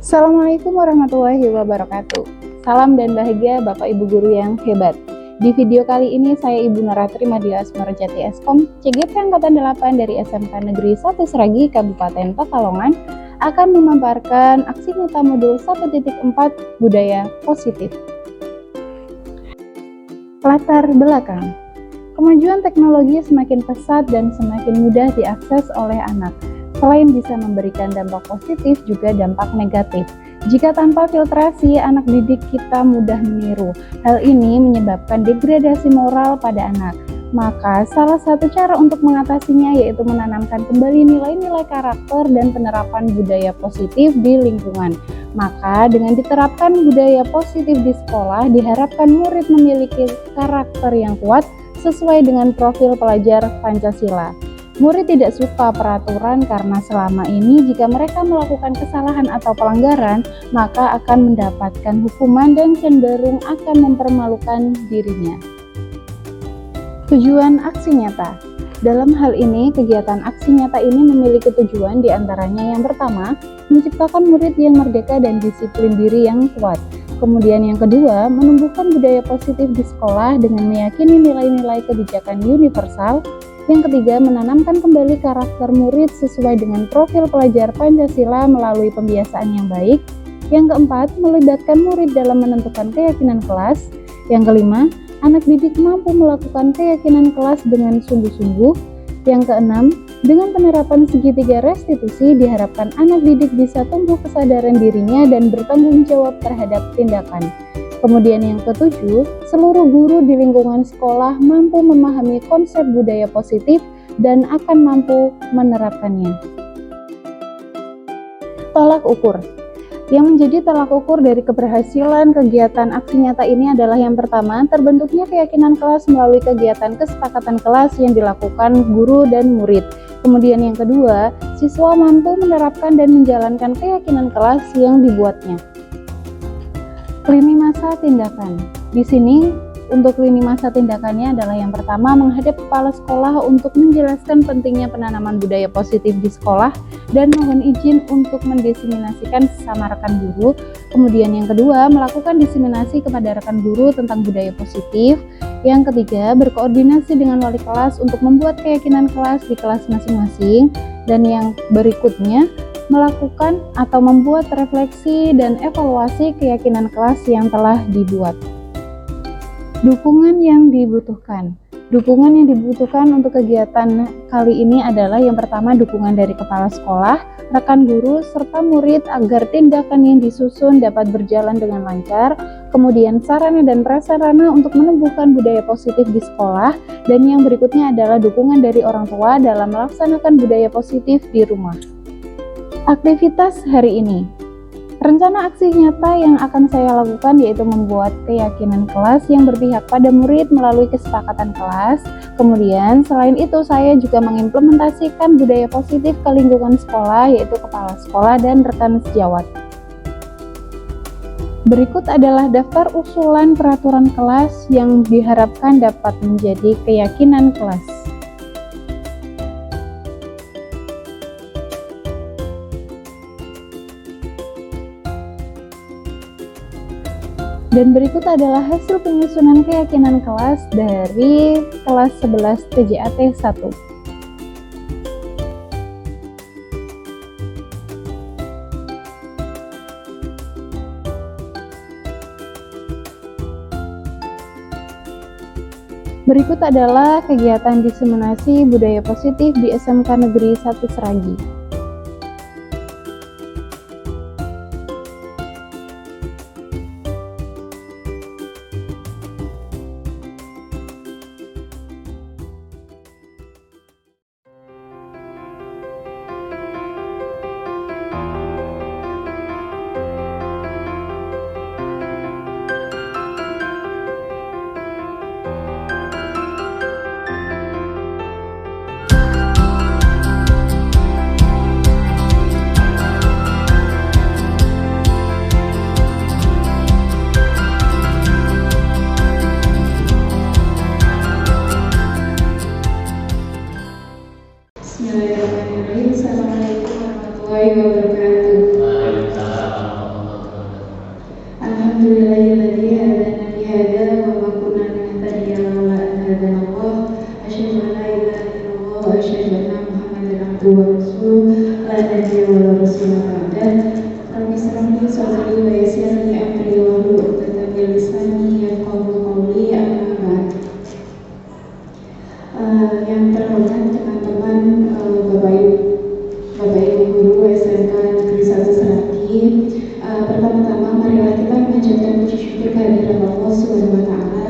Assalamualaikum warahmatullahi wabarakatuh. Salam dan bahagia Bapak Ibu Guru yang hebat. Di video kali ini saya Ibu Naratri Madya Asmarjati Eskom, CGP Angkatan 8 dari SMK Negeri 1 Seragi, Kabupaten Pekalongan, akan memaparkan aksi nyata modul 1.4 Budaya Positif. Latar belakang. Kemajuan teknologi semakin pesat dan semakin mudah diakses oleh anak. Selain bisa memberikan dampak positif, juga dampak negatif. Jika tanpa filtrasi, anak didik kita mudah meniru. Hal ini menyebabkan degradasi moral pada anak. Maka, salah satu cara untuk mengatasinya yaitu menanamkan kembali nilai-nilai karakter dan penerapan budaya positif di lingkungan. Maka, dengan diterapkan budaya positif di sekolah, diharapkan murid memiliki karakter yang kuat sesuai dengan profil pelajar Pancasila. Murid tidak suka peraturan karena selama ini jika mereka melakukan kesalahan atau pelanggaran, maka akan mendapatkan hukuman dan cenderung akan mempermalukan dirinya. Tujuan aksi nyata. Dalam hal ini, kegiatan aksi nyata ini memiliki tujuan diantaranya yang pertama, menciptakan murid yang merdeka dan disiplin diri yang kuat. Kemudian yang kedua, menumbuhkan budaya positif di sekolah dengan meyakini nilai-nilai kebijakan universal. Yang ketiga, menanamkan kembali karakter murid sesuai dengan profil pelajar Pancasila melalui pembiasaan yang baik. Yang keempat, melibatkan murid dalam menentukan keyakinan kelas. Yang kelima, anak didik mampu melakukan keyakinan kelas dengan sungguh-sungguh. Yang keenam, dengan penerapan segitiga restitusi diharapkan anak didik bisa tumbuh kesadaran dirinya dan bertanggung jawab terhadap tindakan. Kemudian yang ketujuh, seluruh guru di lingkungan sekolah mampu memahami konsep budaya positif dan akan mampu menerapkannya. Tolak ukur. Yang menjadi tolak ukur dari keberhasilan kegiatan aksi nyata ini adalah yang pertama, terbentuknya keyakinan kelas melalui kegiatan kesepakatan kelas yang dilakukan guru dan murid. Kemudian yang kedua, siswa mampu menerapkan dan menjalankan keyakinan kelas yang dibuatnya. Lini masa tindakan. Di sini, untuk lini masa tindakannya adalah yang pertama, menghadap kepala sekolah untuk menjelaskan pentingnya penanaman budaya positif di sekolah dan mohon izin untuk mendiseminasikan sesama rekan guru. Kemudian yang kedua, melakukan diseminasi kepada rekan guru tentang budaya positif. Yang ketiga, berkoordinasi dengan wali kelas untuk membuat keyakinan kelas di kelas masing-masing. Dan yang berikutnya, melakukan atau membuat refleksi dan evaluasi keyakinan kelas yang telah dibuat. Dukungan yang dibutuhkan. Dukungan yang dibutuhkan untuk kegiatan kali ini adalah yang pertama, dukungan dari kepala sekolah, rekan guru, serta murid agar tindakan yang disusun dapat berjalan dengan lancar. Kemudian sarana dan prasarana untuk menumbuhkan budaya positif di sekolah. Dan yang berikutnya adalah dukungan dari orang tua dalam melaksanakan budaya positif di rumah. Aktivitas hari ini. Rencana aksi nyata yang akan saya lakukan yaitu membuat keyakinan kelas yang berpihak pada murid melalui kesepakatan kelas. Kemudian selain itu saya juga mengimplementasikan budaya positif ke lingkungan sekolah yaitu kepala sekolah dan rekan sejawat. Berikut adalah daftar usulan peraturan kelas yang diharapkan dapat menjadi keyakinan kelas. Dan berikut adalah hasil penyusunan keyakinan kelas dari kelas 11 TJAT 1. Berikut adalah kegiatan diseminasi budaya positif di SMK Negeri 1 Seragi. illallah, asyhadu an la ilaha illallah, wa asyhadu anna Muhammadan abduhu wa rasuluh, la nabiyya wa la rasula ba'dah. Rabbi shrah li sadri wa yassir li amri wahlul 'uqdatam min lisani yafqahu qawli, amma ba'd. Yang terhormat teman-teman, Bapak Ibu guru SMK Negeri 1 Seragen, pertama-tama marilah kita mengucapkan puji syukur kehadirat Allah Subhanahu wa taala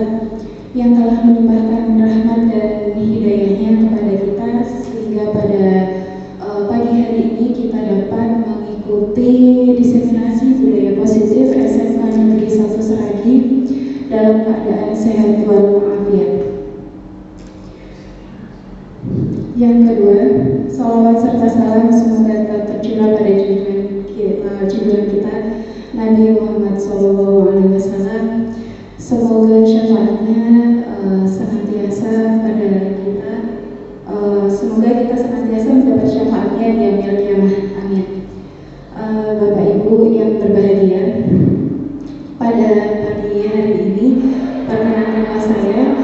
yang telah melimpahkan rahmat dan hidayahnya kepada kita sehingga pada pagi hari ini kita dapat mengikuti diseminasi budaya positif SMK Negeri 1 Seragen dalam keadaan sehat walafiat. Yang kedua, salawat serta salam semoga tetap tercurah pada junjungan kita Nabi Muhammad SAW. Semoga syafaatnya senantiasa pada kita. Semoga kita senantiasa mendapat syafaatnya di yaumil qiyamah. Amin. Bapak Ibu yang berbahagia, pada pagi hari ini perkenankanlah saya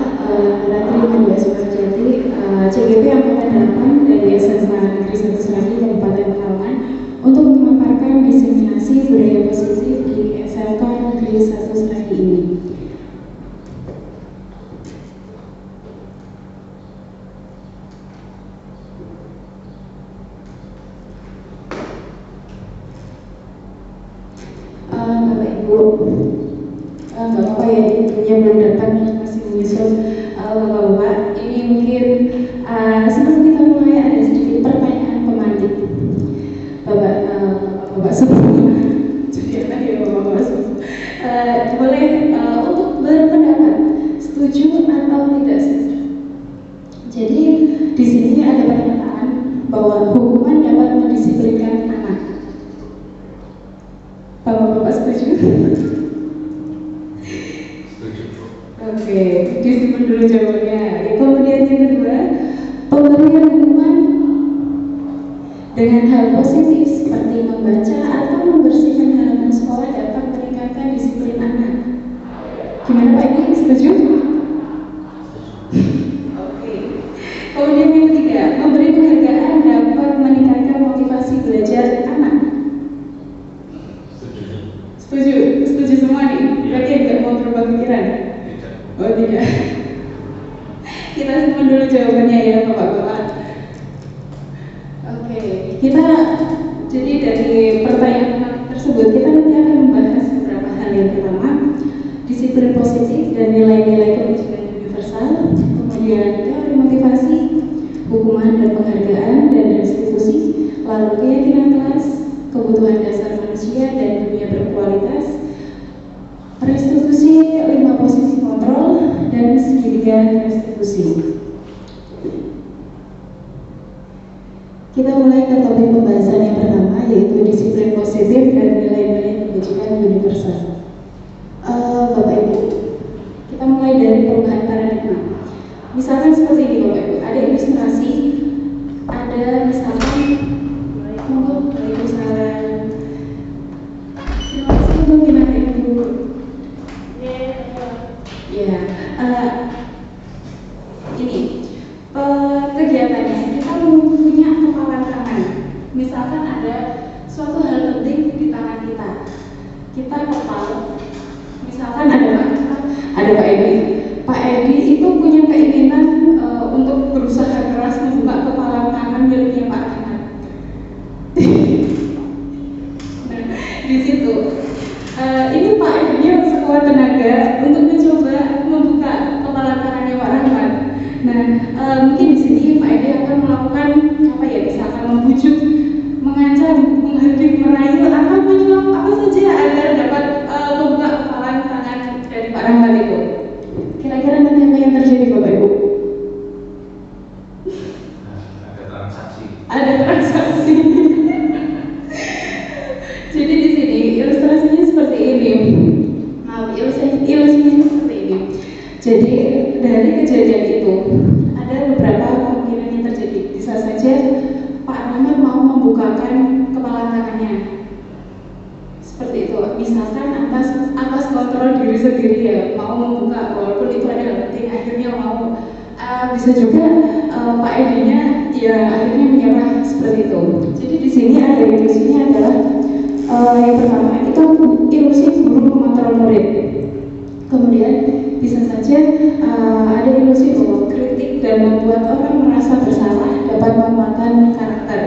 Ratri Manda Sumarjati, CGP Angkatan 8 dari SMK Negeri 1 Seragen Kabupaten Pekalongan untuk memaparkan diseminasi budaya positif di SMK Negeri 1 Seragen ini. Bapak Ibu, nggak apa-apa ya, ibunya belum datang, masih menyusul. Bapak-bapak, ini mungkin sebelum kita mulai ada sedikit pertanyaan pemantik. Bapak semua, jadi apa ya Bapak semua, boleh untuk berpendapat setuju atau tidak setuju. Jadi di sini ada pernyataan bahwa hukuman dapat mendisiplinkan anak. Bapak-bapak setuju? Oke, disimpan dulu jawabannya. Kemudian yang kedua, pemberian hukuman dengan hal positif seperti membaca atau membersihkan halaman sekolah dapat meningkatkan disiplin anak. Gimana Pak, ini setuju? Oke. Kemudian yang ketiga, memberi penghargaan dapat meningkatkan motivasi belajar anak. Setuju? Setuju semua nih? Berarti tidak mau berubah pikiran? Oh tidak. Kita simpan dulu jawabannya ya Bapak-bapak. Oke, kita jadi dari pertanyaan tersebut kita nanti akan membahas beberapa hal. Yang pertama, disiplin positif dan nilai-nilai kebijakan universal. Kemudian teori motivasi, hukuman dan penghargaan dan restitusi. Lalu keyakinan kelas, kebutuhan dasar manusia dan dunia berkualitas, restitusi 5 posisi kontrol, dan segitiga restitusi. Kita mulai ke topik pembahasan yang pertama, yaitu disiplin positif dan nilai-nilai kebijakan universal. Bapak Ibu, kita mulai dari perubahan paradigma. Misalkan seperti ini Bapak Ibu, ada ilustrasi, ada misalkan monggo Waalaikumsalam. Terima kasih untuk minat Ibu. Ya, ini kegiatannya kita punya kepala tangan. Misalkan ada suatu hal penting di tangan kita, kita kepal. Misalkan ada Pak Edi. Pak Edi itu punya keinginan untuk berusaha keras membuka kepala tangan miliknya Pak Ahmad. Nah, di situ ini Pak Edi sekuat tenaga untuk mencoba membuka kepala tangannya Pak Rahmat. Nah, mungkin di sini Pak Edi akan melakukan apa ya, misalkan membujuk, mengancam, menghardik, merayu, atau menyuap apa saja agar dapat membuka kepala tangan dari Pak Rahmat itu. Kira-kira nanti apa yang terjadi Bisa juga Pak Edinya ya akhirnya menyerah seperti itu. Jadi di sini ada ilusinya adalah yang pertama itu ilusi guru mengontrol murid. Kemudian bisa saja ada ilusi bahwa kritik dan membuat orang merasa bersalah dapat menguatkan karakter.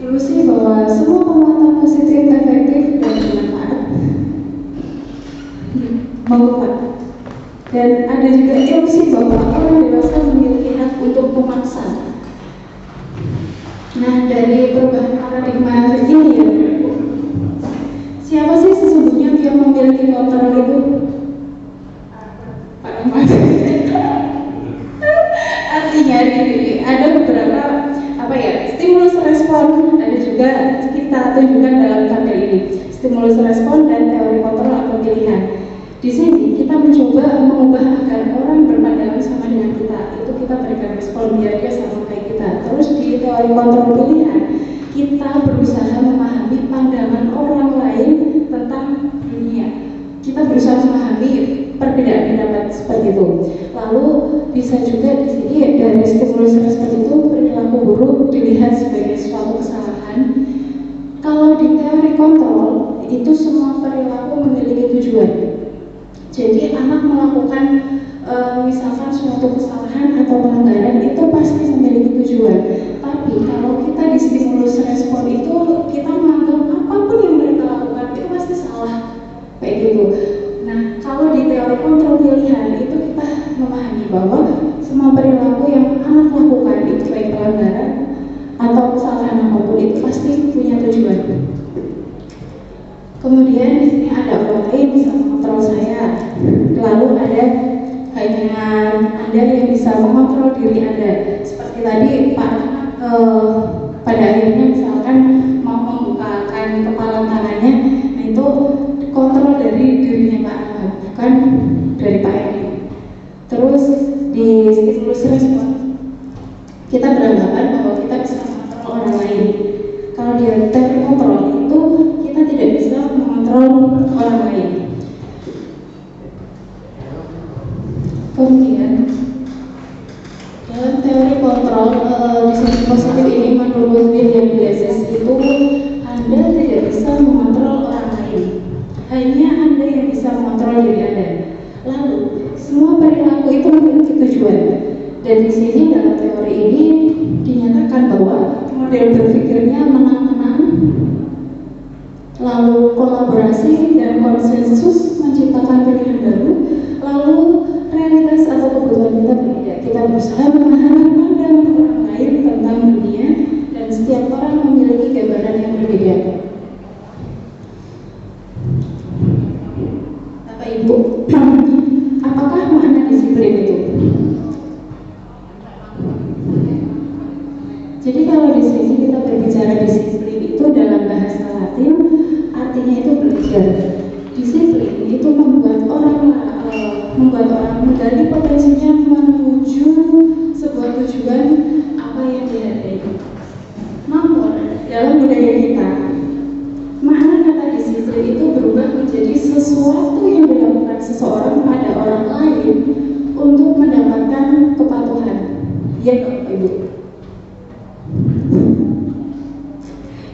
Ilusi bahwa semua penguatan positif, efektif dan bermanfaat menguat. Dan ada juga ilusi bahwa orang dewasa memiliki hak untuk memaksa. Nah, dari perubahan paradigma ini ya, siapa sih sesungguhnya yang memiliki kontrol itu? Pak Ahmad. Artinya ada beberapa stimulus respon, ada juga kita tunjukkan dalam tabel ini stimulus respon dan teori kontrol atau pilihan. Di sini kita mencoba mengubah agar orang berpandangan sama dengan kita, itu kita berikan respon biar dia sama kayak kita. Terus di teori kontrol pilihan kita berusaha memahami pandangan orang lain tentang dunia. Kita berusaha memahami perbedaan pendapat seperti itu. Lalu bisa juga di sini dari stimulus seperti itu perilaku buruk dilihat sebagai suatu kesalahan. Kalau di teori kontrol itu semua perilaku memiliki tujuan. Jadi anak melakukan misalkan suatu kesalahan atau pelanggaran itu pasti memiliki tujuan. Tapi kalau kita di stimulus respon itu kita menganggap apapun yang mereka lakukan itu pasti salah kayak gitu. Nah, kalau di teori kontrol pilihan itu kita memahami bahwa semua perilaku yang anak lakukan itu baik pelanggaran atau kesalahan apapun itu pasti punya tujuan. Kemudian di sini ada orang lain bisa mengontrol saya. Lalu ada hanya Anda yang bisa mengontrol diri Anda. Seperti tadi Pak pada akhirnya misalkan mau membukakan kepala tangannya, nah itu kontrol dari dirinya Pak Ahmad, bukan dari Pak Edi. Terus di stimulus respon kita beranggapan bahwa kita bisa mengontrol orang lain. Kalau di teori kontrol itu kita tidak bisa mengontrol orang lain. Kemudian dalam teori kontrol disiplin positif ini menurut William Glasses itu Anda tidak bisa mengontrol orang lain, hanya Anda yang bisa mengontrol diri Anda. Lalu semua perilaku itu memiliki tujuan. Dan di sini dalam teori ini dinyatakan bahwa model berpikirnya menang-menang, lalu kolaborasi dan konsensus menciptakan pilihan baru, lalu realitas atau kebutuhan kita berbeda. Kita berusaha memahami pandangan orang lain tentang dunia dan setiap orang memiliki gambaran yang berbeda. Bapak Ibu, apakah makna disiplin itu? Jadi kalau di sini kita berbicara disiplin itu dalam bahasa Latin artinya itu belajar. Disiplin itu membuat orang menggali potensinya menuju sebuah tujuan apa yang dihargai. Namun dalam budaya kita makna kata disiplin itu berubah menjadi sesuatu yang dilakukan seseorang pada orang lain untuk mendapatkan kepatuhan. Ya, Bapak Ibu.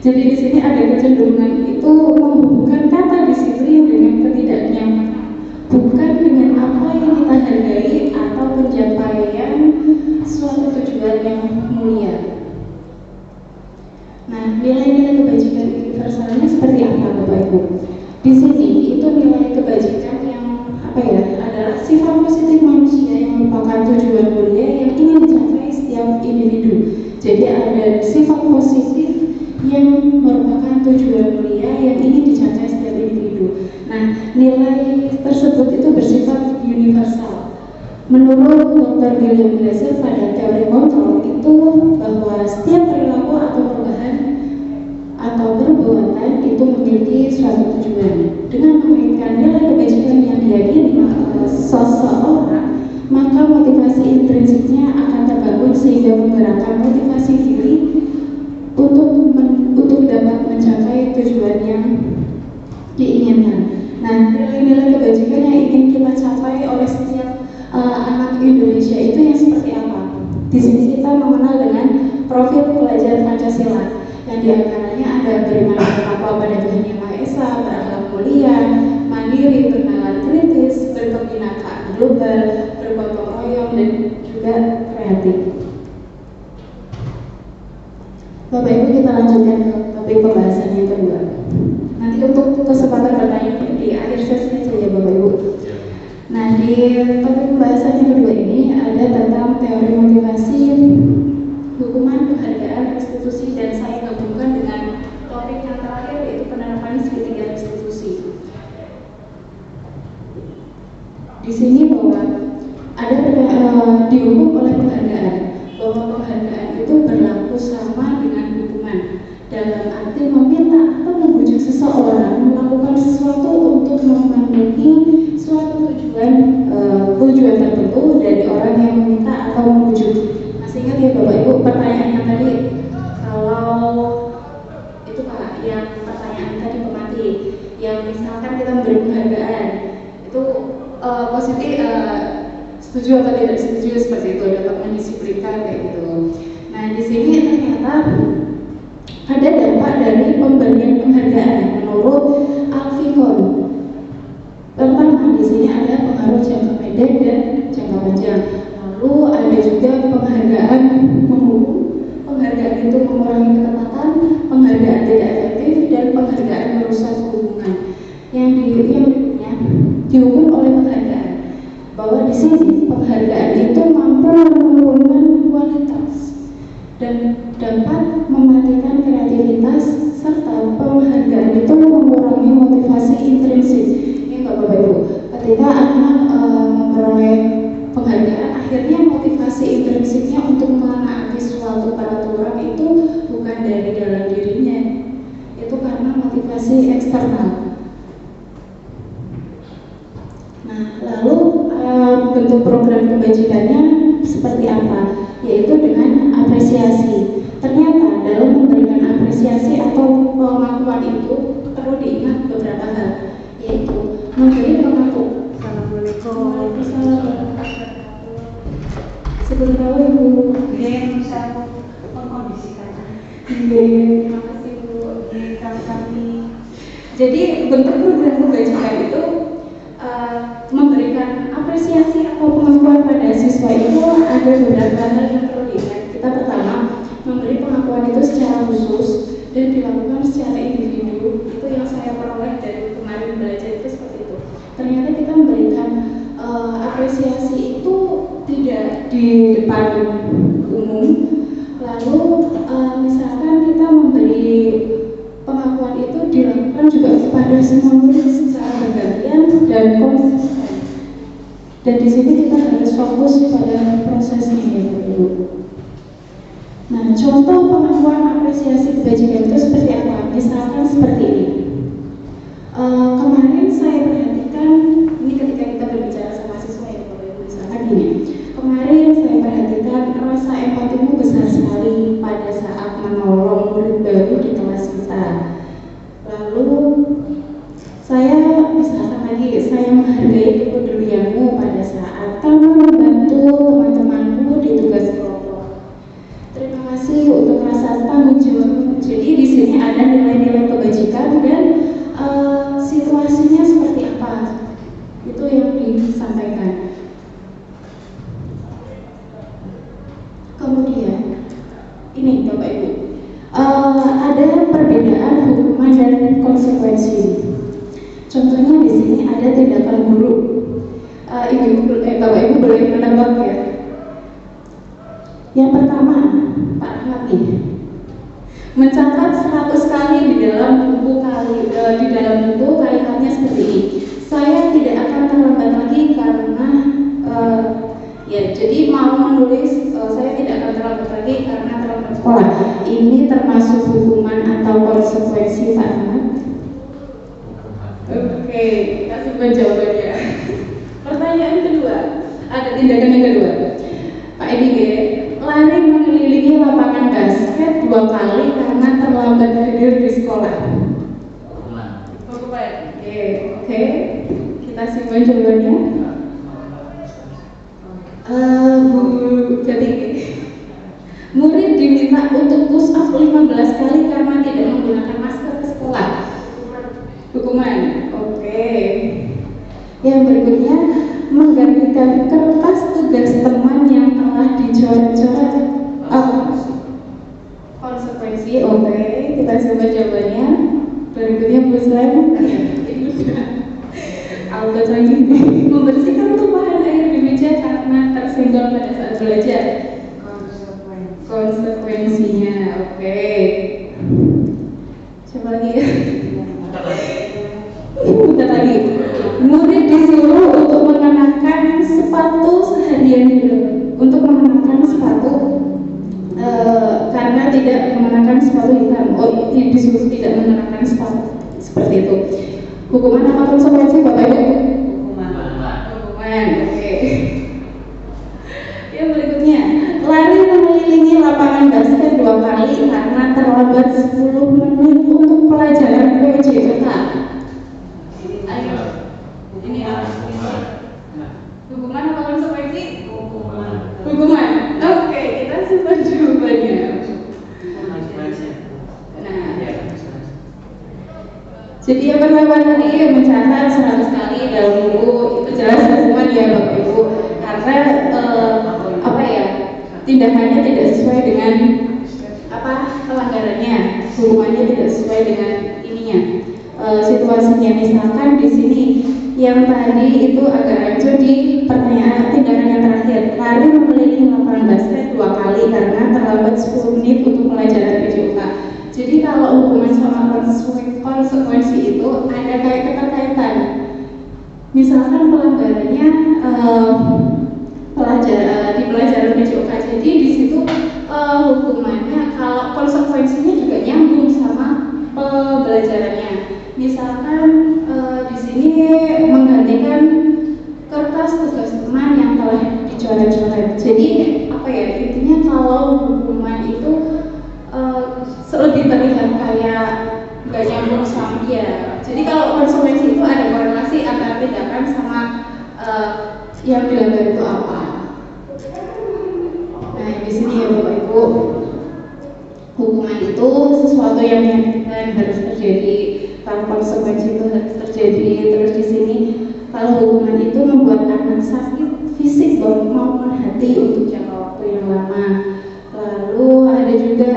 Jadi di sini ada kecenderungan itu menghubungkan kata disiplin dengan ketidaknyamanan, bukan dengan apa yang kita hargai atau pencapaian suatu tujuan yang mulia. Nah, nilai-nilai kebajikan universalnya seperti apa, Bapak Ibu? Di sini itu nilai kebajikan yang adalah sifat positif manusia yang merupakan tujuan mulia yang ingin dicapai setiap individu. Jadi ada sifat positif yang merupakan tujuan mulia yang ingin dicapai setiap individu. Nah, nilai tersebut itu bersifat universal. Menurut Dr. William Glasser pada teori kontrol itu bahwa setiap perilaku atau perubahan atau perbuatan itu memiliki suatu tujuan. Dengan mengaitkan nilai kebajikan yang diyakini seseorang, maka motivasi intrinsiknya akan terbangun sehingga menggerakkan motivasi diri untuk dapat mencapai tujuan yang diinginkan. Nah, nilai-nilai kebajikan yang ingin kita capai oleh setiap anak Indonesia itu yang seperti apa? Di sini kita mengenal dengan profil pelajar Pancasila yang diantaranya ada beriman bertakwa pada Tuhan Yang Maha Esa, berakhlak mulia, mandiri, bernalar kritis, berkebinekaan global, bergotong royong, dan juga kreatif. Bapak Ibu, kita lanjutkan ke topik pembahasan yang kedua. Nanti untuk kesempatan bertanya di akhir sesi saja Bapak Ibu. Nah, di topik pembahasan yang kedua ini ada tentang teori motivasi, hukuman, penghargaan, restitusi, dan saya gabungkan dengan topik yang terakhir yaitu penerapan segitiga restitusi. Di sini bahwa ada dihukum oleh penghargaan, bahwa penghargaan itu berlaku sama dengan hukuman dalam arti meminta atau membujuk seseorang melakukan sesuatu untuk memenuhi suatu tujuan tertentu dari orang yang meminta atau membujuk. Masih ingat ya Bapak Ibu pertanyaannya tadi, kalau itu Pak yang pertanyaan tadi pemati yang misalkan kita memberi penghargaan itu positif, setuju atau tidak setuju seperti itu, dapat mendisiplinkan kayak gitu. Nah di sini ternyata ada dampak dari pemberian penghargaan menurut Alfikon. Pertama di sini ada pengaruh jangka pendek dan jangka panjang. Lalu ada juga penghargaan menghukum, penghargaan itu mengurangi ketepatan, penghargaan tidak efektif, dan penghargaan merusak hubungan. Yang berikutnya dihukum oleh penghargaan. Bahwa di sini penghargaan itu mampu menurunkan kualitas dan dapat mematikan kreativitas, serta penghargaan itu mengurangi motivasi intrinsik. Ini Bapak Ibu, ketika anak memperoleh penghargaan, akhirnya motivasi intrinsiknya untuk menaati suatu peraturan itu bukan dari dalam dirinya, itu karena motivasi eksternal. Nah, lalu bentuk program kebajikannya seperti apa? Yaitu dengan apresiasi. Ternyata dalam memberikan apresiasi atau pengakuan itu perlu diingat beberapa hal, yaitu memberi pengakuan. Assalamualaikum. Sebentar Ibu. Bisa mengkondisikan. Terima kasih Bu. Kami. Jadi bentuk program kebajikan itu memberikan apresiasi atau pengakuan pada siswa itu ada beberapa hal yang perlu diingat. Kita pertama memberi pengakuan itu secara khusus dan dilakukan secara individu. Itu yang saya peroleh dari kemarin belajar itu seperti itu. Ternyata kita memberikan apresiasi itu tidak di depan umum. Lalu misalkan kita memberi pengakuan itu dilakukan juga kepada semua murid secara bergantian dan konsisten. Dan di sini kita harus fokus pada prosesnya ya Ibu. Nah, contoh pengakuan apresiasi kebajikan itu seperti apa? Misalkan seperti ini. Kemarin saya perhatikan, ini ketika kita berbicara sama siswa ya Bapak Ibu, misalkan gini. Kemarin saya perhatikan rasa empatimu besar sekali pada saat menolong murid baru di kelas kita. Lalu saya misalkan lagi, saya menghargai kepedulianmu pada saat kamu membantu teman-temanmu di tugas kelompok. Terima kasih untuk rasa tanggung jawabmu. Jadi di sini ada nilai-nilai kebajikan dan situasinya seperti apa. Itu yang disampaikan. Kemudian ini Bapak Ibu, ada perbedaan hukuman dan konsekuensi. Contohnya di sini ada tindakan buruk. Bapak Ibu boleh menambah ya. Yang pertama, Pak Ahmad nih, mencatat 100 kali di dalam buku kalimatnya seperti ini. Saya tidak akan terlambat lagi karena jadi mau menulis saya tidak akan terlambat lagi karena terlambat sekolah. Ini termasuk hukuman atau konsekuensi Pak Ahmad? Oke, kasih jawabannya. Pertanyaan kedua, ada tindakan yang kedua. Pak Edi, lari mengelilingi lapangan basket 2 kali karena terlambat hadir di sekolah. Oke, kita simpan jawabannya. Bu Jati, diminta untuk push up 15 kali karena tidak menggunakan masker ke sekolah. Hukuman. Oke. Yang berikutnya, menggantikan kertas tugas teman yang telah dicoret-coret. Konsekuensi. Oke, kita coba jawabannya. Berikutnya Bu Slam. Albert lagi. Membersihkan tumpahan air di meja karena tersenggol pada saat belajar. Konsekuensinya. Oke. Coba lagi ya. Bentar lagi. Murid disuruh untuk mengenakan sepatu seharian dulu. Untuk mengenakan sepatu karena tidak mengenakan sepatu hitam. Disuruh tidak mengenakan sepatu seperti itu. Hukuman apa konsekuensi Bapak Ibu? Hukuman. Oke. Yang berikutnya, lari mengelilingi lapangan basket 2 kali karena terlambat 10 menit untuk pelajaran PJK. Ayo. Ini apa? Hukuman apa konsekuensi? Hukuman. Oke, kita simpan jawabannya. Jadi yang pertama tadi mencatat 100 kali dalam buku itu jelas hukuman ya Bapak Ibu, karena tindakannya tidak sesuai dengan pelanggarannya, hukumannya tidak sesuai dengan ininya. Situasinya misalkan di sini yang tadi itu agak rancu di pertanyaan tindakan yang terakhir, lari mengelilingi lapangan basket 2 kali karena terlambat 10 menit untuk pelajaran PJK. Jadi kalau hukuman sama konsekuensi itu ada kayak keterkaitan. Misalkan pelanggarannya di pelajaran PJK, jadi di situ hukumannya kalau konsekuensinya juga nyambung sama pembelajarannya. Misalkan di sini menggantikan kertas tugas teman yang telah dicoret-coret. Jadi intinya kalau hukuman itu lebih terlihat kayak nggak nyambung sama dia. Jadi kalau konsekuensi itu ada korelasi antara tindakan sama yang dilanggar itu apa. Nah di sini ya Bapak Ibu, hukuman itu sesuatu yang menyakitkan harus terjadi. Kalau konsekuensi itu harus terjadi. Terus di sini kalau hukuman itu membuat anak sakit fisik maupun hati untuk jangka waktu yang lama. Lalu ada juga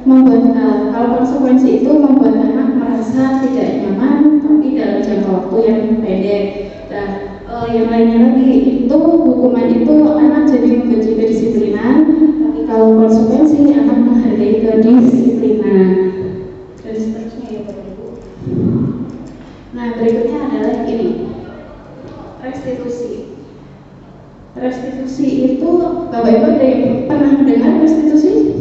membuat kalau konsekuensi itu membuat anak merasa tidak nyaman tapi dalam jangka waktu yang pendek. Dan yang lainnya lagi itu hukuman itu anak jadi membenci kedisiplinan, tapi kalau konsekuensi anak menghargai kedisiplinan dan seterusnya ya Bapak Ibu. Nah berikutnya adalah ini, restitusi. Restitusi itu Bapak Ibu ada yang pernah mendengar restitusi?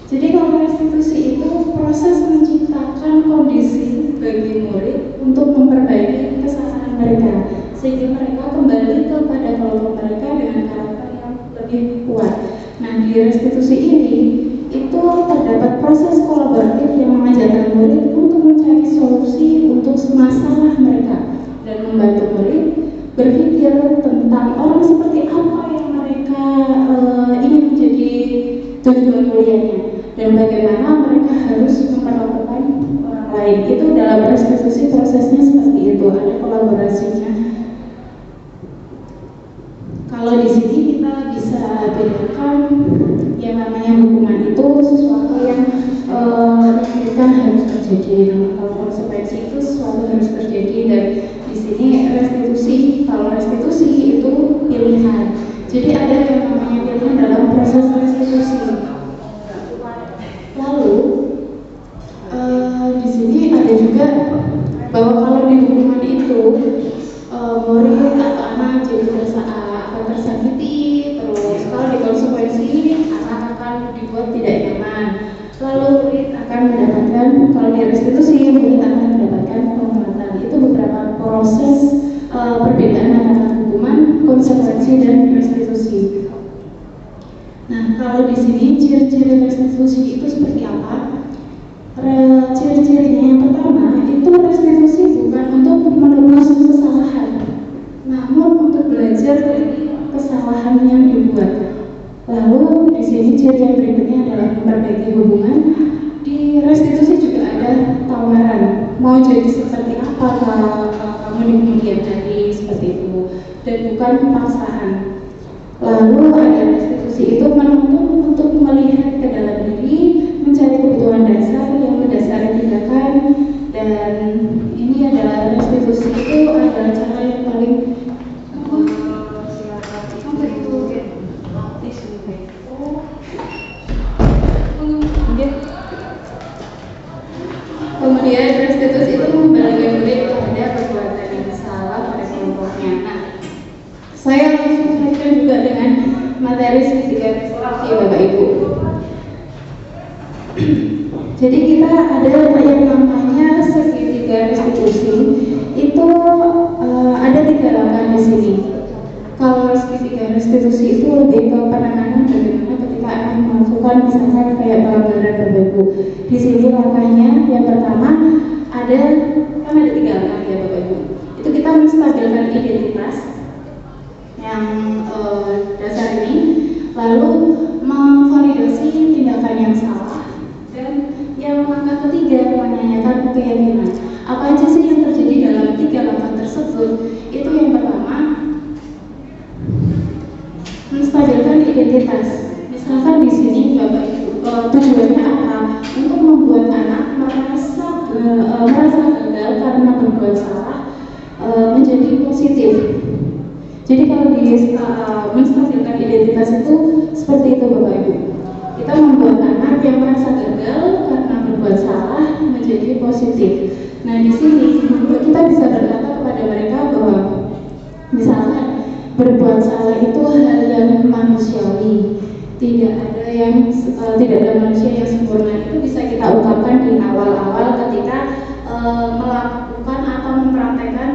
Jadi kalau restitusi itu proses menciptakan kondisi bagi murid untuk memperbaiki kesalahan mereka sehingga mereka kembali kepada kelompok mereka dengan karakter yang lebih kuat. Nah di restitusi ini itu terdapat proses kolaboratif yang mengajarkan murid untuk mencari solusi untuk masalah mereka dan membantu murid berpikir tentang orang seperti apa yang mereka ingin menjadi tujuan kuliahnya dan bagaimana mereka harus memperlakukan orang lain. Itu dalam restitusi prosesnya seperti itu, ada kolaborasinya. Kalau di sini kita bisa bedakan yang namanya hukuman itu sesuatu yang kan harus terjadi. Kalau konsekuensi itu sesuatu harus terjadi, dan di sini restitusi. Kalau restitusi itu pilihan. Jadi ada yang namanya pilihan dalam proses restitusi. Lalu di sini ada juga bahwa kalau di hukuman itu murid atau anak jadi tersakiti, terus kalau di konsekuensi anak akan dibuat tidak nyaman. Lalu murid akan mendapatkan, kalau di restitusi murid akan mendapatkan penguatan. Itu beberapa proses perbedaan antara hukuman, konsekuensi dan restitusi. Nah, kalau di sini ciri-ciri restitusi itu seperti apa? Ciri-cirinya yang pertama itu restitusi bukan untuk menebus kesalahan, namun untuk belajar dari kesalahan yang dibuat. Lalu di sini ciri yang berikutnya adalah memperbaiki hubungan. Di restitusi juga ada tawaran mau jadi seperti apa kalau kamu di kemudian hari seperti itu, dan bukan paksaan. Lalu ada restitusi itu menuntut untuk melihat ke dalam diri, mencari kebutuhan dasar yang mendasari tindakan, dan ini adalah restitusi itu adalah cara yang paling kemudian restitusi itu membalikkan balik kepada perbuatan yang salah pada kelompoknya. Nah, saya langsung kaitkan juga dengan materi segitiga restitusi Bapak Ibu. Jadi kita ada yang namanya segitiga restitusi itu ada 3 langkah di sini. Kalau segitiga restitusi itu lebih ke penanganan bagaimana ketika akan melakukan misalkan kayak pelanggaran Bapak Ibu. Di sini langkahnya yang pertama ada 3 langkah ya Bapak Ibu. Itu kita menstabilkan identitas yang dasar ini, lalu memvalidasi tindakan yang salah, dan yang langkah ketiga menanyakan keyakinan. Apa aja sih yang terjadi dalam 3 langkah tersebut? Itu yang pertama, menstabilkan identitas. Misalkan di sini Bapak Ibu tujuannya apa? Untuk membuat anak merasa gagal karena berbuat salah menjadi positif. Jadi kalau di menstabilkan identitas itu seperti itu Bapak Ibu. Kita membuat anak yang merasa gagal karena berbuat salah menjadi positif. Nah di sini kita bisa berkata kepada mereka bahwa misalkan berbuat salah itu hal yang manusiawi, tidak ada manusia yang sempurna. Itu bisa kita ungkapkan di awal-awal ketika melakukan atau mempraktekkan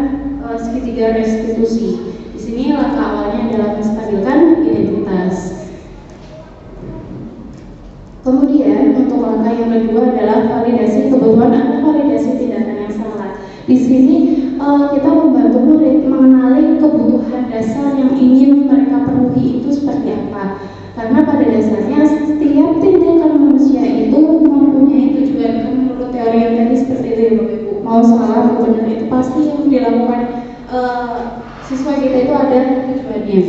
segitiga restitusi. Di sini langkah awalnya adalah menstabilkan identitas. Kemudian untuk langkah yang kedua adalah validasi kebutuhan atau validasi tindakan yang salah. Di sini kita membantu murid mengenali kebutuhan dasar yang ingin mereka penuhi itu seperti apa. Karena pada dasarnya setiap tindakan manusia itu mempunyai tujuan. Menurut teori yang tadi seperti itu ya Bapak Ibu. Mau salah atau benar itu pasti yang dilakukan siswa kita itu ada tujuannya.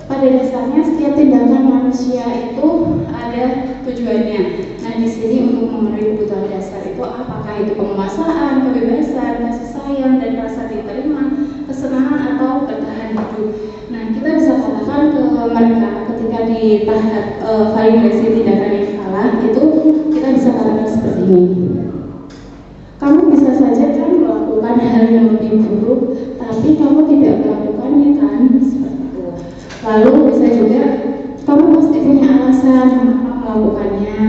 Pada dasarnya setiap tindakan manusia itu ada tujuannya. Nah di sini untuk memenuhi kebutuhan dasar itu apakah itu penguasaan, kebebasan, kasih sayang, dan rasa diterima, kesenangan atau bertahan hidup. Nah kita bisa katakan ke mereka ketika di tahap validasi tindakan yang salah itu kita bisa katakan seperti ini. Kamu bisa saja kan melakukan hal yang lebih buruk, tapi kamu tidak melakukannya kan, seperti itu. Lalu bisa juga kamu pasti punya alasan mengapa melakukannya.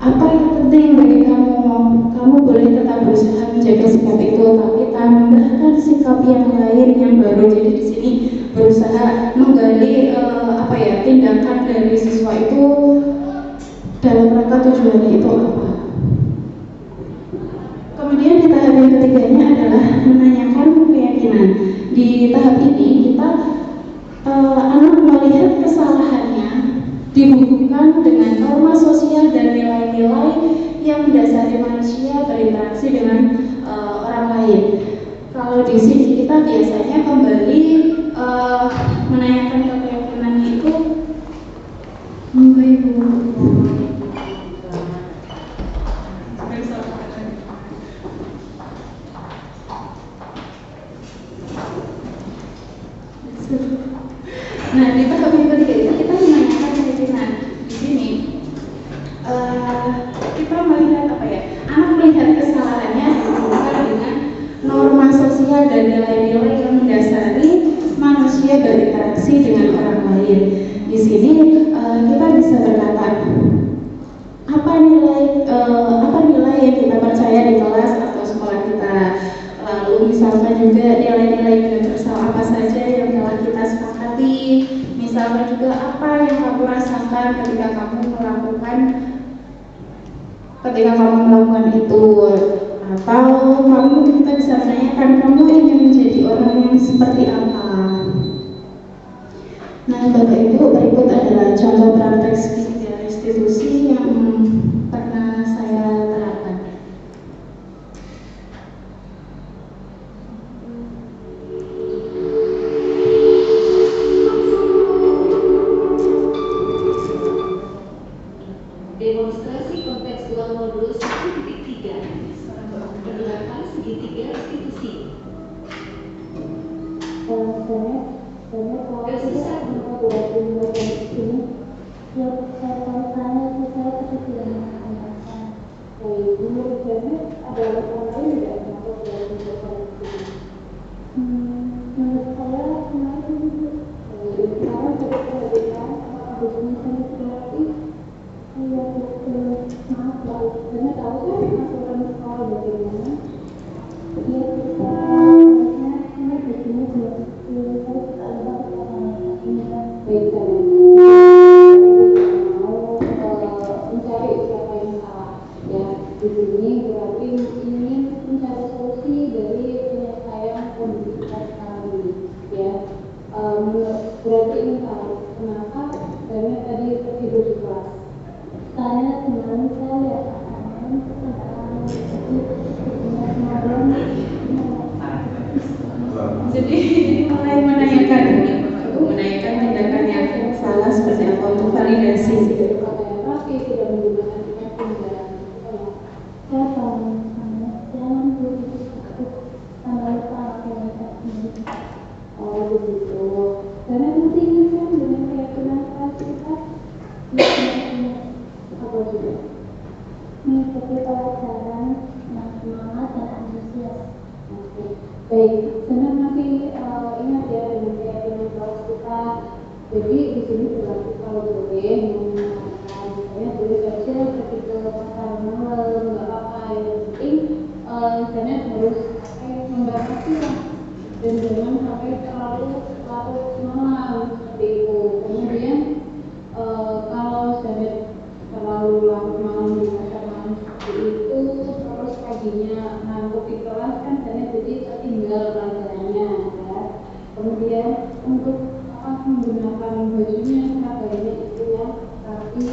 Apa yang penting bagi kamu? Kamu boleh tetap berusaha menjaga sikap itu, tapi tambahkan sikap yang lain yang baru. Jadi di sini berusaha menggali tindakan dari siswa itu dalam rangka tujuannya itu apa. Kemudian di tahap yang ketiganya adalah menanyakan keyakinan. Di tahap ini kita anak melihat kesalahannya dihubungkan dengan norma sosial dan nilai-nilai yang mendasari manusia berinteraksi dengan orang lain. Kalau di sini kita biasanya kembali menanyakan keyakinan itu Nah, di tahap yang ketiga itu kita menanyakan keyakinan. Di sini kita melihat anak melihat kesalahannya dihubungkan dengan norma sosial dan nilai-nilai yang mendasari manusia berinteraksi dengan orang lain. Di sini kita bisa berkata apa nilai yang kita percaya di kelas atau sekolah kita. Lalu misalkan juga nilai-nilai universal apa saja yang telah kita sepakati. Misalkan juga apa yang kamu rasakan ketika kamu melakukan itu, atau kita bisa menanyakan kamu ingin menjadi orang yang seperti apa. Nah Bapak Ibu contoh praktek studi restitusi yang pernah saya terapkan. Demonstrasi kontekstual modul 1.3 penerapan segitiga restitusi. Tersisa Jadi mulai menanyakan tindakan yang salah seperti apa untuk validasi. Baik, senang nanti ingat ya dengan keyakinan kelas kita. Jadi di sini berlaku kalau boleh menggunakan, misalnya boleh baca ketika pasal malam, nggak apa-apa. Yang penting misalnya harus membatasi lah, dan jangan sampai terlalu larut malam seperti itu. Kemudian kalau misalnya terlalu larut malam di pasal malam seperti itu, terus paginya ngantuk di kelas kan jadi tertinggal pelajarannya ya. Kemudian untuk menggunakan bajunya sebaiknya itu yang rapi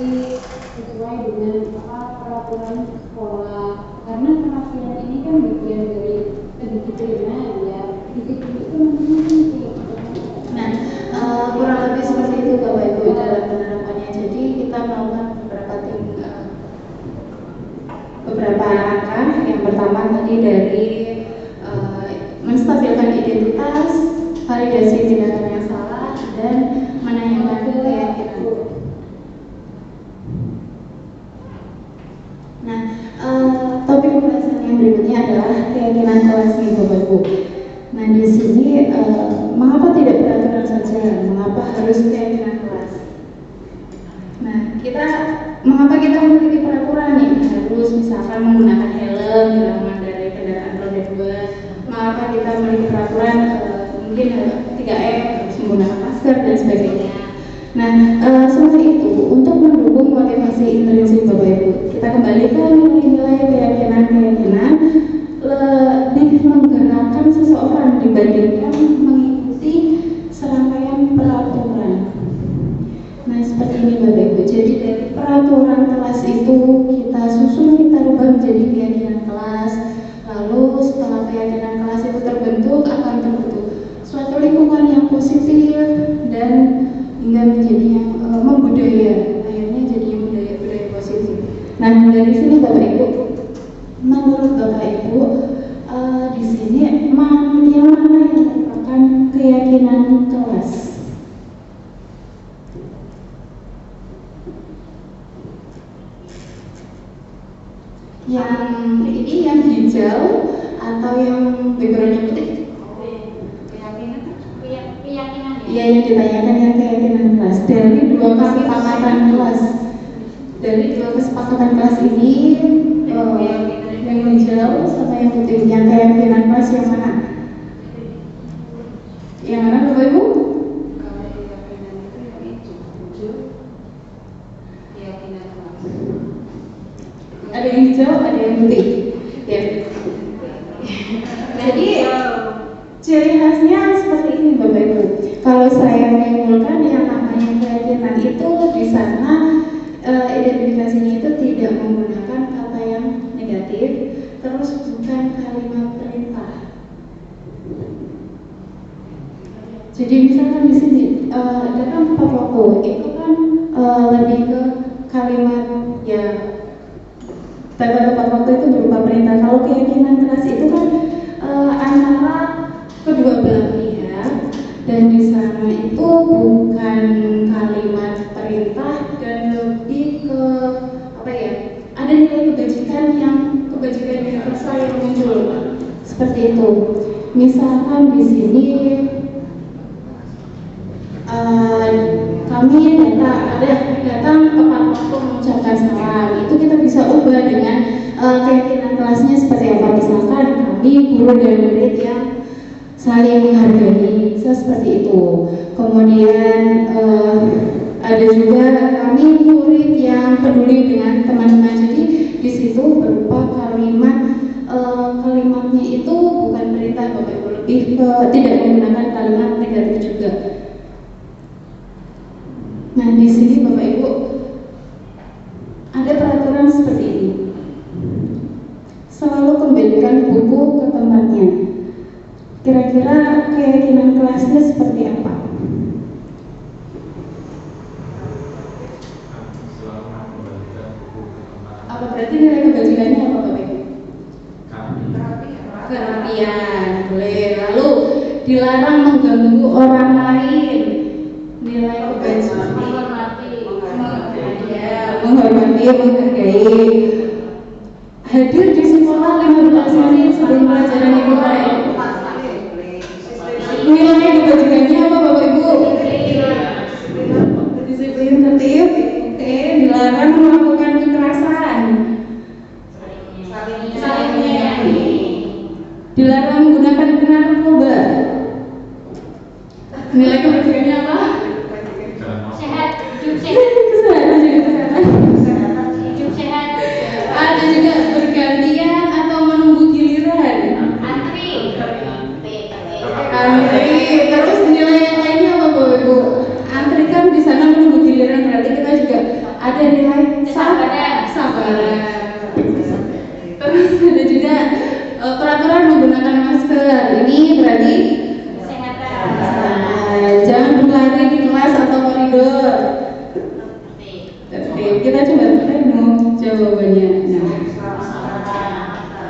sesuai dengan peraturan sekolah, karena kerapian ini kan bagian dari kedisiplinan ya. Disiplin itu penting. Nah, kurang lebih seperti itu Bapak Ibu dalam penerapannya. Jadi kita melakukan beberapa langkah. Yang pertama tadi dari menstabilkan identitas, validasi tindakan yang salah, dan menanyakan keyakinan. Nah, topik pembahasan yang berikutnya adalah keyakinan kelas nih Bapak Ibu. Nah, di sini mengapa tidak peraturan saja? Mengapa harus keyakinan kelas? Nah, mengapa kita memiliki peraturan nih? Harus misalkan menggunakan helm bila mengendarai kendaraan roda 2. Mengapa kita memiliki peraturan mungkin 3M, harus menggunakan masker dan sebagainya. Nah, seperti itu untuk mendukung motivasi intrinsik Bapak Ibu, kita kembali ke nilai keyakinan lebih menggerakkan seseorang dibandingkan mengikuti serangkaian peraturan. Nah, seperti ini Bapak Ibu. Jadi dari peraturan kelas itu kita susun, kita rubah menjadi keyakinan kelas. Lalu setelah keyakinan kelas itu terbentuk, akan terbentuk suatu lingkungan yang positif dan hingga menjadi yang membudaya. Akhirnya jadi budaya positif. Nah, dari sini Bapak Ibu, menurut Bapak Ibu di sini yang mana yang merupakan keyakinan kelas? Yang ini yang hijau atau yang backgroundnya putih? Keyakinan ya? Iya, yang ditanyakan yang keyakinan kelas. Dari dua kesepakatan kelas, ini yang hijau sama yang putih, yang keyakinan kelas yang mana? Yang mana Bapak Ibu? Kalau keyakinan itu yang hijau, keyakinan kelas. Ada yang hijau, ada yang putih. Ya. Jadi ciri khasnya seperti ini Bapak Ibu. Kalau saya menyimpulkan yang namanya keyakinan itu di misalkan di sini datang tepat waktu, itu kan lebih ke kalimat ya datang tepat waktu itu berupa perintah. Kalau keyakinan keras itu kan antara kedua belah pihak, dan di sana itu bukan kalimat perintah dan lebih ke apa ya? Ada nilai kebajikan yang universal yang muncul seperti itu. Misalkan di sini kami datang tepat waktu mengucapkan salam, itu kita bisa ubah dengan keyakinan kelasnya seperti apa. Misalkan kami guru dan murid yang saling menghargai, seperti itu. Kemudian ada juga kami murid yang peduli dengan teman-teman. Jadi di situ berupa kalimatnya itu bukan perintah Bapak Ibu, lebih ke tidak menggunakan kalimat negatif juga. Nah di sini Bapak Ibu ada peraturan seperti ini. Selalu kembalikan buku ke tempatnya. Kira-kira keyakinan kelasnya seperti apa? Apa berarti nilai kebajikannya apa Bapak Ibu? Kerapian, boleh. Lalu dilarang mengganggu orang lain. Nilai kebajikan menghormati, menghargai. Hadir di sekolah 15 menit sebelum pelajaran dimulai. Nilai kebajikannya apa Bapak Ibu? Disiplin, tertib. Oke, dilarang melakukan kekerasan. Saling menyayangi. Dilarang menggunakan narkoba. Nilai kebajikannya apa? Sehat, hidup sehat. Hidup sehat. Ada juga bergantian atau menunggu giliran. Antri. Terus nilai yang lainnya apa Bapak Ibu? Antri kan di sana menunggu giliran, berarti kita juga ada nilai sabaran. Terus ada juga peraturan menggunakan masker. Ini berarti Kesehatan. jangan berlari di kelas atau koridor. Kita coba jawabannya. Nah,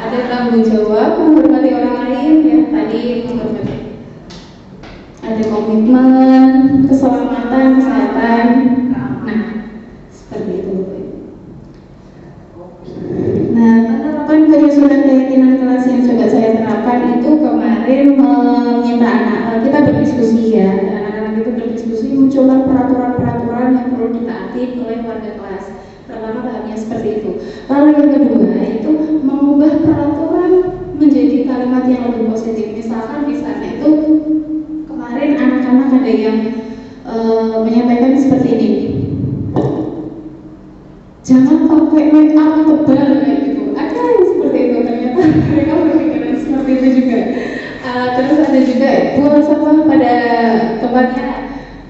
ada tanggung jawab menghormati orang lain ya, tadi menghormati. Ada komitmen, keselamatan, kesehatan. Nah, seperti itu. Nah, penerapan penyusunan keyakinan kelas yang coba saya terapkan itu kemarin meminta kita berdiskusi ya, anak-anak itu berdiskusi munculkan peraturan-peraturan yang perlu ditaati oleh warga kelas. Pertama tahapannya seperti itu. Lalu yang kedua itu mengubah peraturan menjadi kalimat yang lebih positif. Misalkan di sana itu kemarin anak-anak ada yang menyampaikan seperti ini. Jangan pakai make up tebal kayak gitu. Ada yang seperti itu, ternyata mereka berpikiran seperti itu juga. Terus ada juga buang sampah pada tempatnya,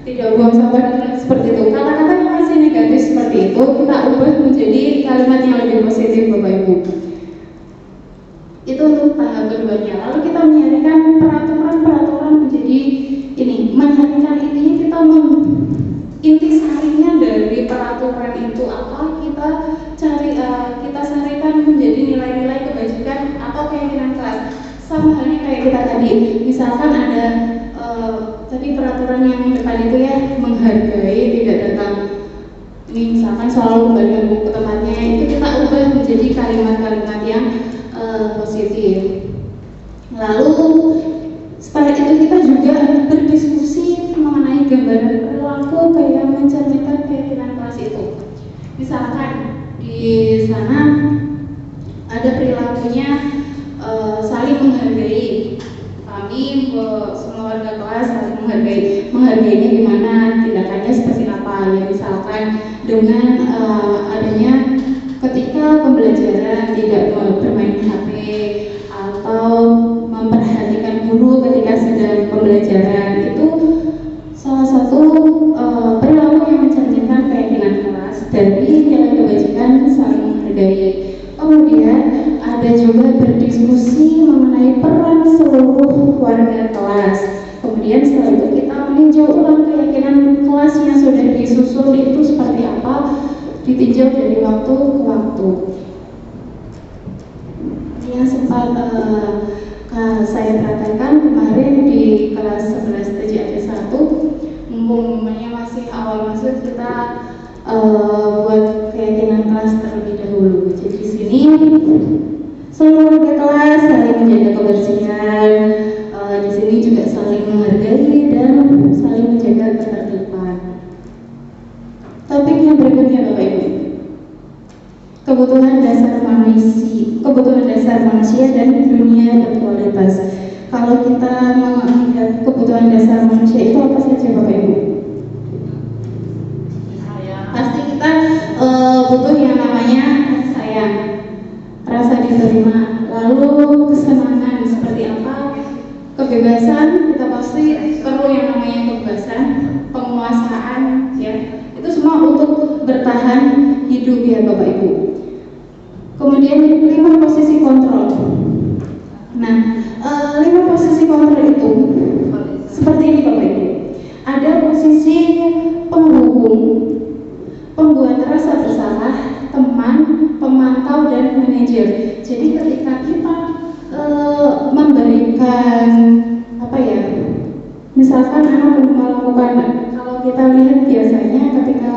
tidak buang sampah dan seperti itu. Kata-kata yang masih negatif seperti itu kita ubah menjadi kalimat yang lebih positif Bapak Ibu. Itu untuk tahap keduanya. Lalu kita menyarikan peraturan-peraturan menjadi ini. Menyarikan intinya kita intisarinya dari peraturan itu apa, kita cari kita sarikan menjadi nilai-nilai kebajikan atau keyakinan kelas. Sama halnya kayak kita tadi, misalkan ada tadi peraturan yang depan itu ya, menghargai, tidak datang. Ini misalkan selalu kembalikan buku ke tempatnya, itu kita ubah menjadi kalimat-kalimat yang positif. Lalu setelah itu kita juga berdiskusi mengenai gambaran perilaku yang mencerminkan keyakinan kelas itu. Misalkan di sana ada perilakunya saling menghargai. Kami semua warga kelas saling menghargai. Menghargainya gimana? Tindakannya seperti apa? Ya misalkan dengan adanya ketika pembelajaran tidak bermain HP atau memperhatikan guru ketika sedang pembelajaran, itu salah satu perilaku yang mencerminkan keyakinan kelas dari nilai kebajikan saling menghargai. Kemudian ada juga berdiskusi mengenai peran seluruh warga kelas. Kemudian setelah itu kita meninjau ulang keyakinan kelas yang sudah disusun itu seperti apa, ditinjau dari waktu ke waktu. Yang sempat saya perhatikan kemarin di kelas 11 TJAD 1, mumpung masih awal masuk, kita buat keyakinan kelas terlebih dahulu. Jadi di sini seluruh warga kelas saling menjaga kebersihan, di sini juga saling menghargai dan saling menjaga ketertiban. Topik yang berikutnya Bapak Ibu, kebutuhan dasar manusia dan dunia berkualitas. Kalau kita melihat kebutuhan dasar manusia itu apa saja Bapak Ibu? Pasti kita butuh yang namanya sayang, rasa diterima, lalu kesenangan seperti apa, kebebasan, kita pasti perlu yang namanya kebebasan, penguasaan, ya, itu semua untuk bertahan hidup ya Bapak Ibu. Kemudian 5 posisi kontrol. Nah, 5 posisi kontrol itu seperti ini Bapak Ibu. Ada posisi penghubung, pembuat rasa bersalah, teman, pemantau, dan manajer. Jadi ketika kita memberikan misalkan anak melakukan, kalau kita lihat biasanya ketika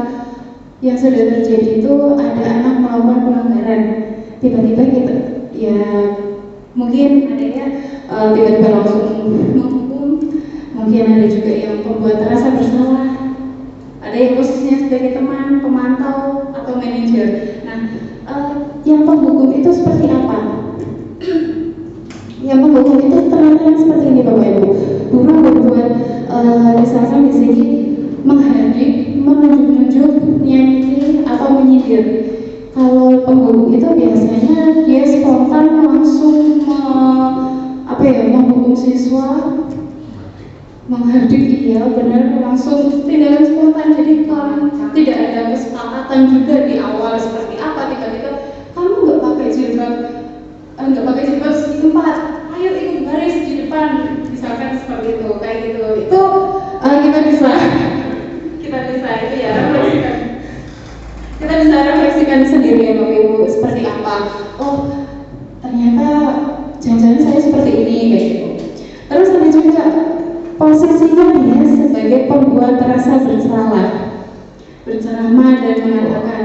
yang sudah terjadi itu ada anak melakukan pelanggaran, tiba-tiba kita mungkin ada ya tiba-tiba langsung menghukum, mungkin ada juga yang pembuat rasa bersalah, ada yang posisinya sebagai teman, pemantau, atau manajer. Nah, yang penghukum itu seperti apa? Yang penghukum itu terlihat seperti ini Bapak Ibu. Guru berbuat misalkan di sini menghadik, menunjuk-nunjuk, nyakiti, atau menyindir. Kalau penghukum itu biasanya dia spontan langsung menghukum siswa, menghadik, iya benar, langsung tindakan spontan. Jadi kalau tidak ada kesepakatan juga di awal seperti apa, tiba-tiba kamu nggak pakai jilbab segi 4, ayo ikut baris di depan, misalkan seperti itu, kayak gitu. Itu kita bisa itu ya refleksikan. Kita bisa refleksikan sendiri ya Bapak Ibu seperti apa. Oh, ternyata jangan-jangan saya seperti ini kayak gitu. Terus ada juga posisinya dia sebagai pembuat rasa bersalah, berceramah dan mengatakan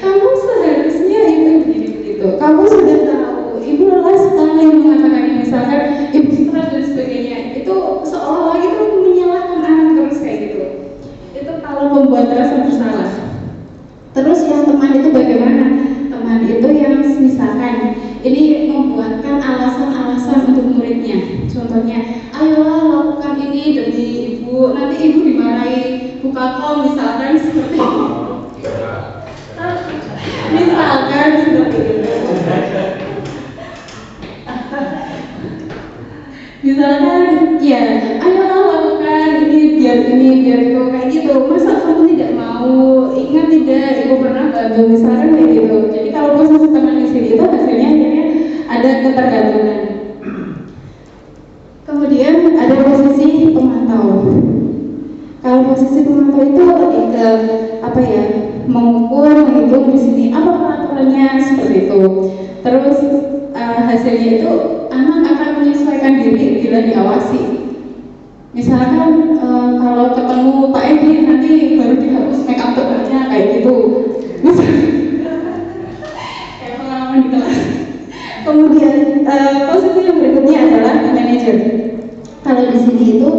kamu seharusnya itu begitu. Kamu sudah tahu, ibu lelah sekali mengatakan ini, misalkan ibu stres dan sebagainya. Itu seolah-olah itu menyalahkan anak terus kayak gitu. Itu kalau membuat rasa bersalah. Terus yang teman itu bagaimana? Teman itu yang misalkan ini membuatkan alasan-alasan untuk muridnya. Contohnya, ayolah lakukan ini demi ibu, nanti ibu dimarahi buka kol misalkan seperti itu. Misalkan seperti itu. Misalkan, ya, ayolah lakukan ini biar itu kayak gitu. Masa kamu tidak mau? Ingat tidak, ibu pernah bantu misalkan kayak gitu. Jadi kalau posisi teman di sini itu hasilnya akhirnya ada ketergantungan. Kemudian ada posisi pemantau. Kalau posisi pemantau itu lebih ke mengukur, menghitung di sini apa peraturannya seperti itu. Terus hasilnya itu anak akan menyesuaikan diri bila diawasi. Misalkan kalau ketemu Pak Edi nanti baru dihapus make up tebaknya kayak gitu. Kayak pengalaman di kelas. Kemudian posisi yang berikutnya adalah manajer. Kalau di sini itu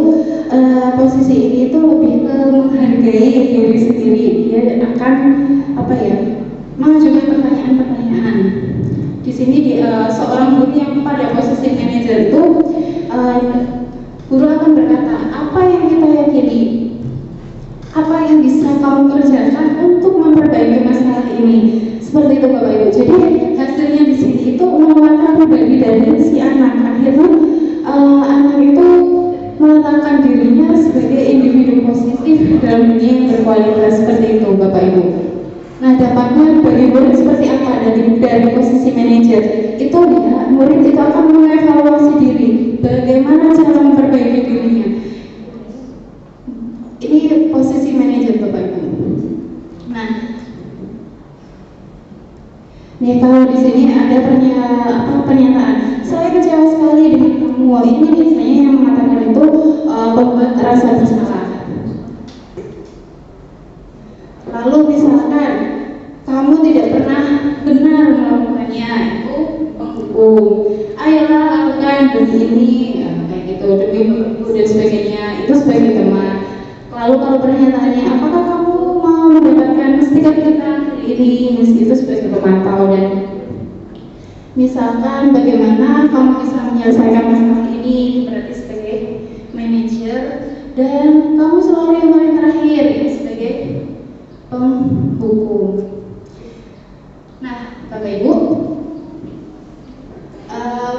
posisi ini itu lebih ke menghargai diri sendiri. Dia akan mengajukan pertanyaan-pertanyaan. Di sini seorang guru yang pada posisi manajer itu guru akan berkata, apa yang kita yakini, apa yang bisa kamu kerjakan untuk memperbaiki masalah ini. Seperti itu Bapak Ibu. Jadi hasilnya di sini itu menguatkan pribadi dari si anak. Akhirnya anak itu meletakkan dirinya sebagai individu positif dalam dunia yang berkualitas seperti itu Bapak Ibu. Nah, dampaknya bagi murid seperti apa dari posisi manajer? Itu murid itu akan mengevaluasi diri. bagaimana cara memperbaiki dirinya. Ini posisi manajer Bapak Ibu. Nah, nih kalau di sini ada pernyataan, saya kecewa sekali dengan kamu. Ini biasanya yang mengatakan itu membuat rasa bersalah. Lalu misalkan kamu tidak pernah benar melakukannya, itu penghukum. Ayolah lakukan begini, kayak gitu demi Bapak dan sebagainya. Itu sebagai teman. Lalu kalau pernyataannya, apakah kamu mau mendapatkan stiker kita ini, itu sebagai pemantau. Dan misalkan bagaimana kamu bisa menyelesaikan masalah ini, berarti sebagai manajer. Dan kamu selalu yang paling terakhir, ini sebagai penghukum. Nah, Bapak Ibu,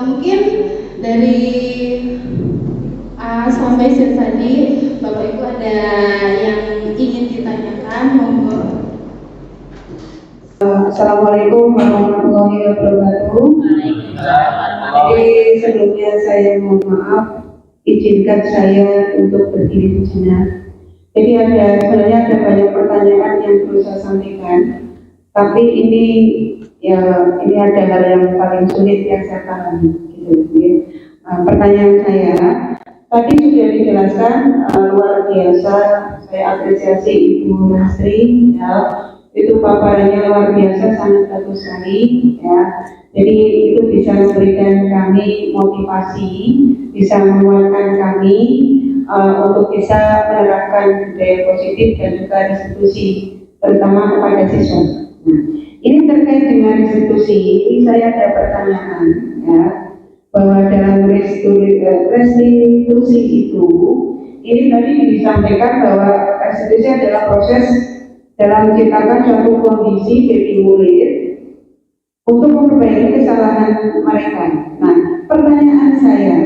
mungkin dari A sampai Z tadi, Bapak Ibu ada yang ingin ditanyakan, monggo. Assalamualaikum warahmatullahi wabarakatuh. Jadi sebelumnya saya mohon maaf, izinkan saya untuk berdiri sejenak. Jadi sebenarnya ada banyak pertanyaan yang perlu saya sampaikan, tapi ini ada hal yang paling sulit yang saya pahami. Gitu. Pertanyaan saya tadi sudah dijelaskan luar biasa. Saya apresiasi Ibu Nasri, ya, itu paparannya luar biasa, sangat bagus sekali, ya. Jadi itu bisa memberikan kami motivasi, bisa menguatkan kami untuk bisa menerapkan budaya positif dan juga restitusi, terutama kepada siswa. Nah, ini terkait dengan restitusi, ini saya ada pertanyaan, ya, bahwa dalam restitusi itu, ini tadi disampaikan bahwa restitusi adalah proses dalam menciptakan suatu kondisi bagi murid untuk memperbaiki kesalahan mereka. Nah, pertanyaan saya,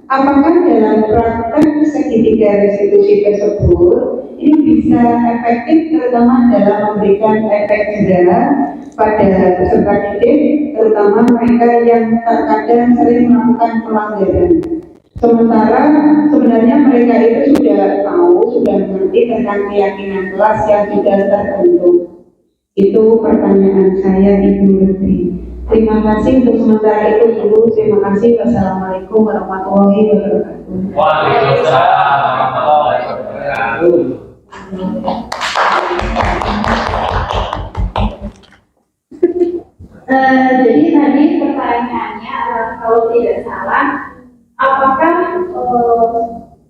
apakah dalam praktek segitiga restitusi tersebut ini bisa efektif, terutama dalam memberikan efek jerah pada peserta didik, terutama mereka yang terkadang sering melakukan pelanggaran. Sementara sebenarnya mereka itu sudah tahu, sudah mengerti tentang keyakinan kelas yang sudah terbentuk. Itu pertanyaan saya, Ibu Menteri. Terima kasih untuk sementara itu dulu. Terima kasih. Wassalamualaikum warahmatullahi wabarakatuh. Waalaikumsalam warahmatullahi wabarakatuh. Jadi tadi pertanyaannya adalah kalau tidak salah, apakah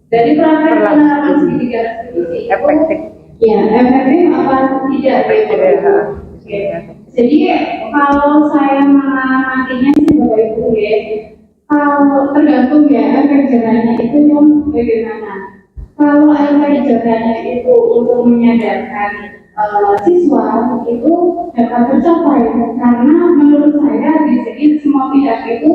dari praktek penerapan segitiga restitusi itu efektif? Ya, efektif apa tidak? Oke. Jadi kalau saya mengamatinya sih Bapak Ibu ya, kalau tergantung ya efek jerahnya itu yang bagaimana. Kalau efek jerahnya itu untuk menyadarkan siswa itu dapat tercapai, karena menurut saya di sini semua pihak itu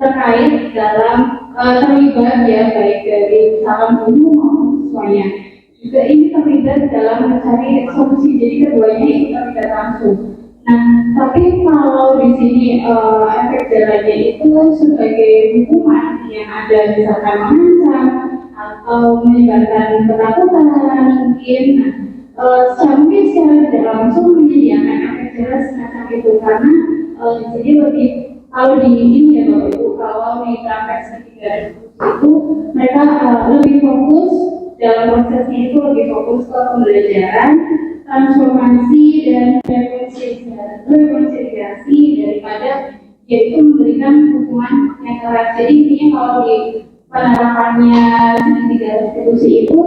terkait dalam terlibat ya, baik dari calon guru maupun siswanya juga ini terlibat dalam mencari solusi, jadi keduanya itu terlibat langsung. Nah, tapi kalau di sini efek jerahnya itu sebagai hukuman yang ada misalkan mengancam atau menyebarkan ketakutan mungkin, mungkin secara tidak langsung menyediakan efek jerah semacam itu, karena di sini lebih kalau di ini ya Bapak Ibu, kalau di praktek segitiga restitusi itu mereka lebih fokus dalam prosesnya, itu lebih fokus ke pembelajaran, transformasi dan rekonsiliasi daripada yaitu memberikan hukuman yang keras. Jadi intinya kalau di penerapannya segitiga restitusi itu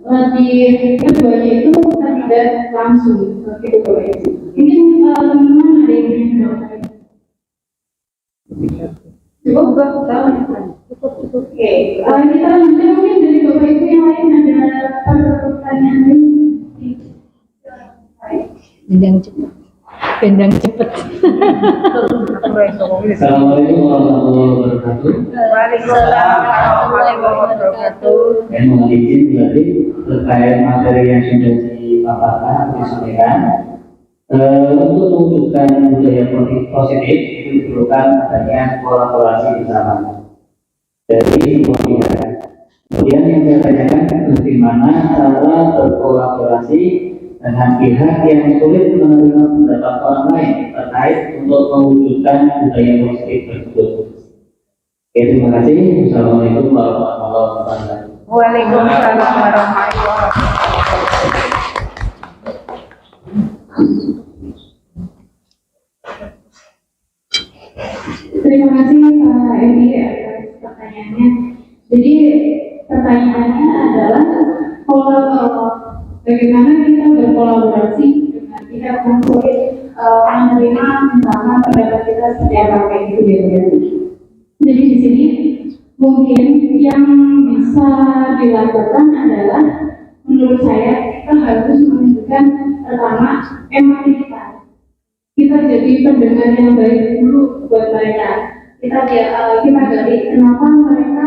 lebih keduanya itu terlibat langsung begitu Bapak Ibu. Mungkin teman-teman ada yang ingin menjawab? Cukup. Oke, kita lanjutkan mungkin dari Bapak Ibu yang lain ada pertanyaan lain. Bendang cepat. Assalamualaikum warahmatullahi wabarakatuh. Waalaikumsalam warahmatullahi wabarakatuh. Saya mohon izin berarti terkait materi yang sudah dipaparkan atau disampaikan. Untuk mewujudkan budaya positif itu diperlukan adanya kolaborasi bersama. dari semua pihak. Kemudian yang saya tanyakan bagaimana cara berkolaborasi dengan pihak yang sulit menerima pendapat orang lain terkait untuk mewujudkan budaya positif tersebut. Oke, terima kasih. Assalamualaikum warahmatullahi wabarakatuh. Waalaikumsalam warahmatullahi wabarakatuh. Terima kasih Pak Edi atas pertanyaannya. Jadi pertanyaannya adalah bagaimana kita berkolaborasi dengan pihak yang sulit menerima misalkan pendapat kita seperti apa kayak gitu ya. Jadi di sini mungkin yang bisa dilakukan adalah menurut saya kita harus menunjukkan pertama empati kita. Kita jadi pendengar yang baik dulu buat mereka. Kita gali kenapa mereka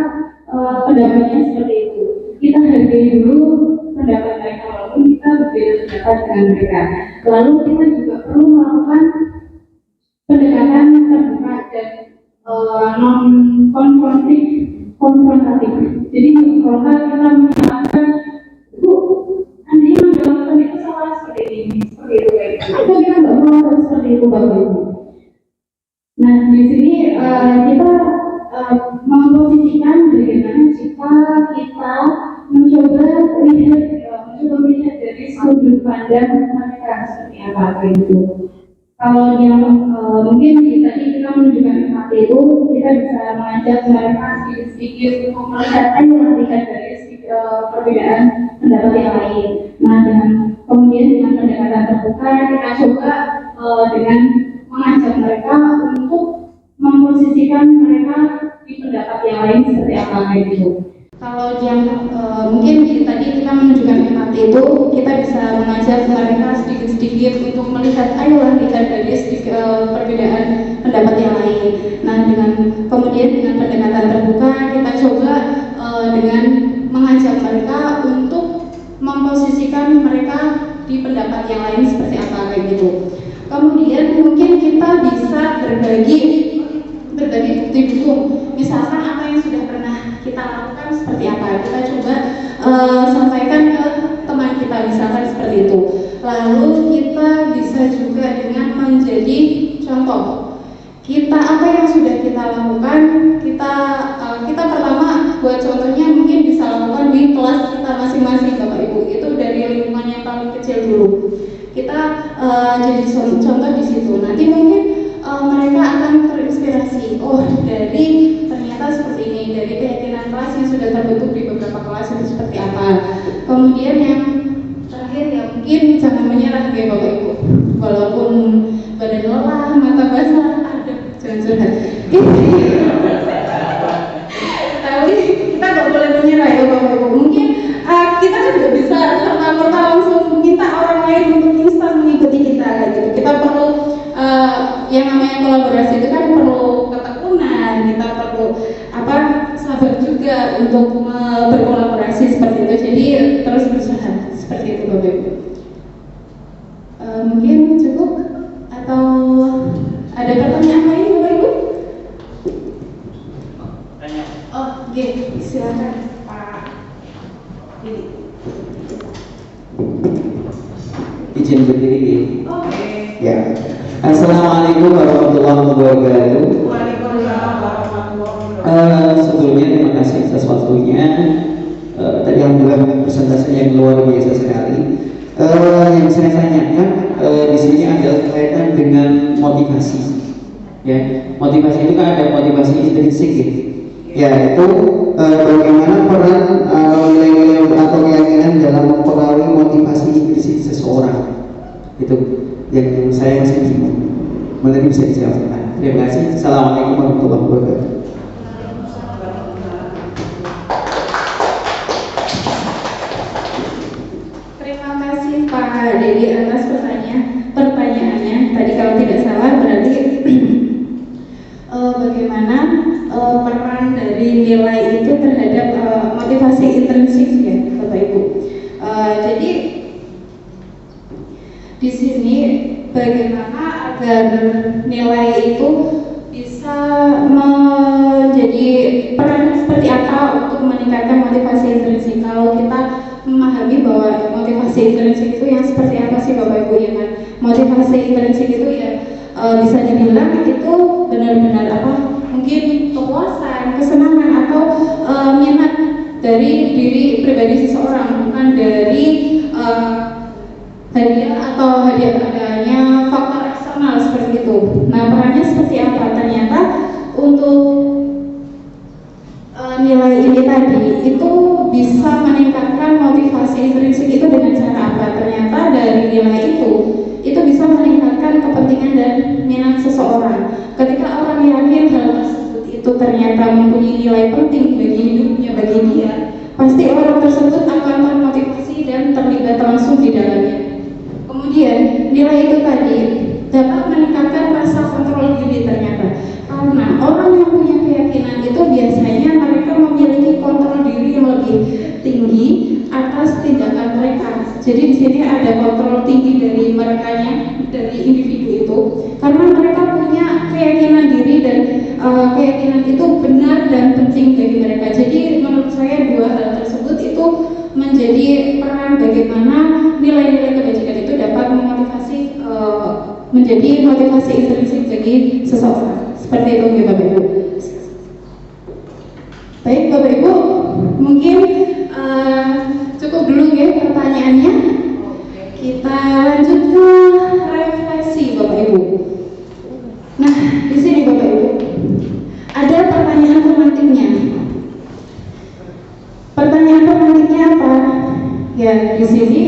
pendapatnya seperti itu. Kita hargai dulu pendapat mereka walaupun kita berbeda pendapat dengan mereka. Lalu kita juga perlu melakukan pendekatan terbuka dan non konfrontatif. Jadi kalau kita menyalahkan, Bu, Anda yang melakukan itu salah seperti ini, seperti itu kayak gitu. Kita nggak perlu seperti itu Bapak Ibu. Nah di sini kita memposisikan bagaimana jika kita mencoba melihat dari sudut pandang mereka seperti apa itu. Kalau yang mungkin tadi kita menunjukkan empati itu, kita bisa mengajak mereka sedikit-sedikit untuk melihat dari perbedaan pendapat yang lain. Nah, kemudian dengan pendekatan terbuka kita coba dengan mengajak mereka untuk memposisikan mereka di pendapat yang lain seperti apa kayak gitu. Kalau yang mungkin tadi kita menunjukkan empati itu, kita bisa mengajak mereka sedikit-sedikit untuk melihat, ayolah lihat dari perbedaan pendapat yang lain. Nah, kemudian dengan pendekatan terbuka kita coba dengan mengajak mereka untuk memposisikan mereka di pendapat yang lain seperti apa kayak gitu. Kemudian mungkin kita bisa berbagi bukti dukung. Misalkan apa yang sudah pernah kita lakukan seperti apa, kita coba sampaikan ke teman kita misalkan seperti itu. Lalu kita bisa juga dengan menjadi contoh. Apa yang sudah kita lakukan, kita pertama buat contohnya mungkin bisa lakukan di kelas kita masing-masing Bapak Ibu. Itu dari lingkungan yang paling kecil dulu. Kita jadi contoh di situ. Nanti mungkin mereka akan terinspirasi. Oh, dari ternyata seperti ini, dari keyakinan kelas yang sudah terbentuk di beberapa kelas itu seperti apa. Kemudian yang terakhir ya mungkin jangan menyerah ya Bapak Ibu. Walaupun badan lelah, mata basah, jangan curhat. Tapi kita nggak boleh menyerah ya Bapak Ibu. Mungkin kita juga bisa serta-merta langsung minta orang lain untuk instan mengikuti kita gitu. Kita perlu yang namanya kolaborasi itu kan perlu ketekunan, kita perlu sabar juga untuk berkolaborasi seperti itu. Jadi terus berusaha seperti itu Bapak Ibu. Mungkin cukup atau ada pertanyaan lain Bapak Ibu? Oh, oke, silakan Pak. Izin berdiri. Oke. Ya. Assalamualaikum warahmatullahi wabarakatuh. Waalaikumsalam warahmatullahi wabarakatuh. Sebelumnya terima kasih atas waktunya. Tadi alhamdulillah presentasinya yang luar biasa sekali. Yang saya tanyakan di sini adalah kaitan dengan motivasi. Ya, motivasi itu kan ada motivasi intrinsik gitu. Ya, itu bagaimana peran nilai-nilai atau keyakinan dalam mempengaruhi motivasi intrinsik seseorang. Itu yang saya masih bingung. Mungkin bisa dijawabkan. Terima kasih. Assalamualaikum warahmatullahi wabarakatuh. Terima kasih Pak Dedi atas pertanyaannya. Tadi kalau tidak salah berarti bagaimana peran dari nilai itu terhadap motivasi intrinsik ya Bapak Ibu. Jadi di sini bagaimana agar nilai itu bisa bisa menjadi peran seperti apa untuk meningkatkan motivasi intrinsik. Kalau kita memahami bahwa motivasi intrinsik itu yang seperti apa sih Bapak Ibu, ya kan? Motivasi intrinsik itu ya bisa dibilang itu benar-benar apa? Mungkin kepuasan, kesenangan atau minat dari diri pribadi seseorang, bukan dari hadiah atau hadiah adanya faktor eksternal seperti itu. Nah, perannya seperti apa? Ternyata untuk nilai ini tadi itu bisa meningkatkan motivasi intrinsik itu dengan cara apa? Ternyata dari nilai itu bisa meningkatkan kepentingan dan minat seseorang. Ketika orang yakin hal tersebut itu ternyata mempunyai nilai penting bagi hidupnya, bagi dia, pasti orang tersebut akan termotivasi dan terlibat langsung di dalamnya. Kemudian nilai itu tadi dapat meningkatkan rasa kontrol diri ternyata, karena orang yang punya keyakinan itu biasanya mereka memiliki kontrol diri yang lebih tinggi atas tindakan mereka. Jadi di sini ada kontrol tinggi dari merekanya, dari individu itu, karena mereka punya keyakinan diri dan keyakinan itu benar dan penting bagi mereka. Jadi menurut saya dua hal tersebut itu menjadi peran bagaimana nilai-nilai kebajikan itu dapat memotivasi menjadi motivasi intrinsik bagi seseorang. Seperti itu ya Bapak Ibu. Baik Bapak Ibu, mungkin cukup dulu ya pertanyaannya. Kita lanjut ke refleksi Bapak Ibu. Nah, di sini Bapak Ibu ada pertanyaan pemantiknya. Pertanyaan pemantiknya apa? Ya, di sini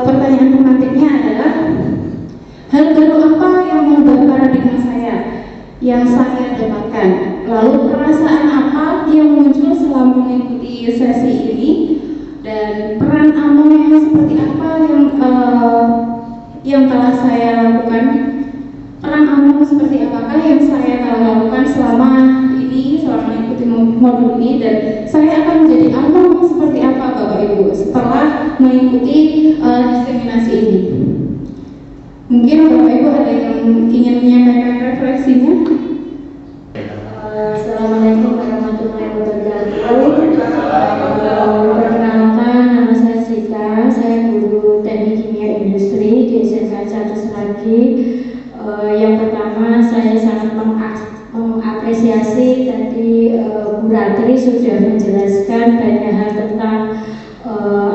pertanyaan pemantiknya adalah hal baru apa yang mengubah paradigma saya yang saya dapatkan? Lalu perasaan apa yang muncul selama mengikuti sesi ini? Dan peran amal yang seperti apa yang telah saya lakukan? Peran amal seperti apakah yang saya telah lakukan selama mengikuti modul ini, dan saya akan menjadi amal seperti apa Bapak Ibu setelah mengikuti diseminasi ini? Mungkin Bapak Ibu ada yang ingin menyampaikan refleksinya? Assalamualaikum warahmatullahi wabarakatuh. Perkenalkan, nama saya Sita, saya guru teknik kimia industri di SMK 1 Selagi. Yang pertama, saya sangat mengapresiasi tadi Bu Ratri sudah menjelaskan banyak hal tentang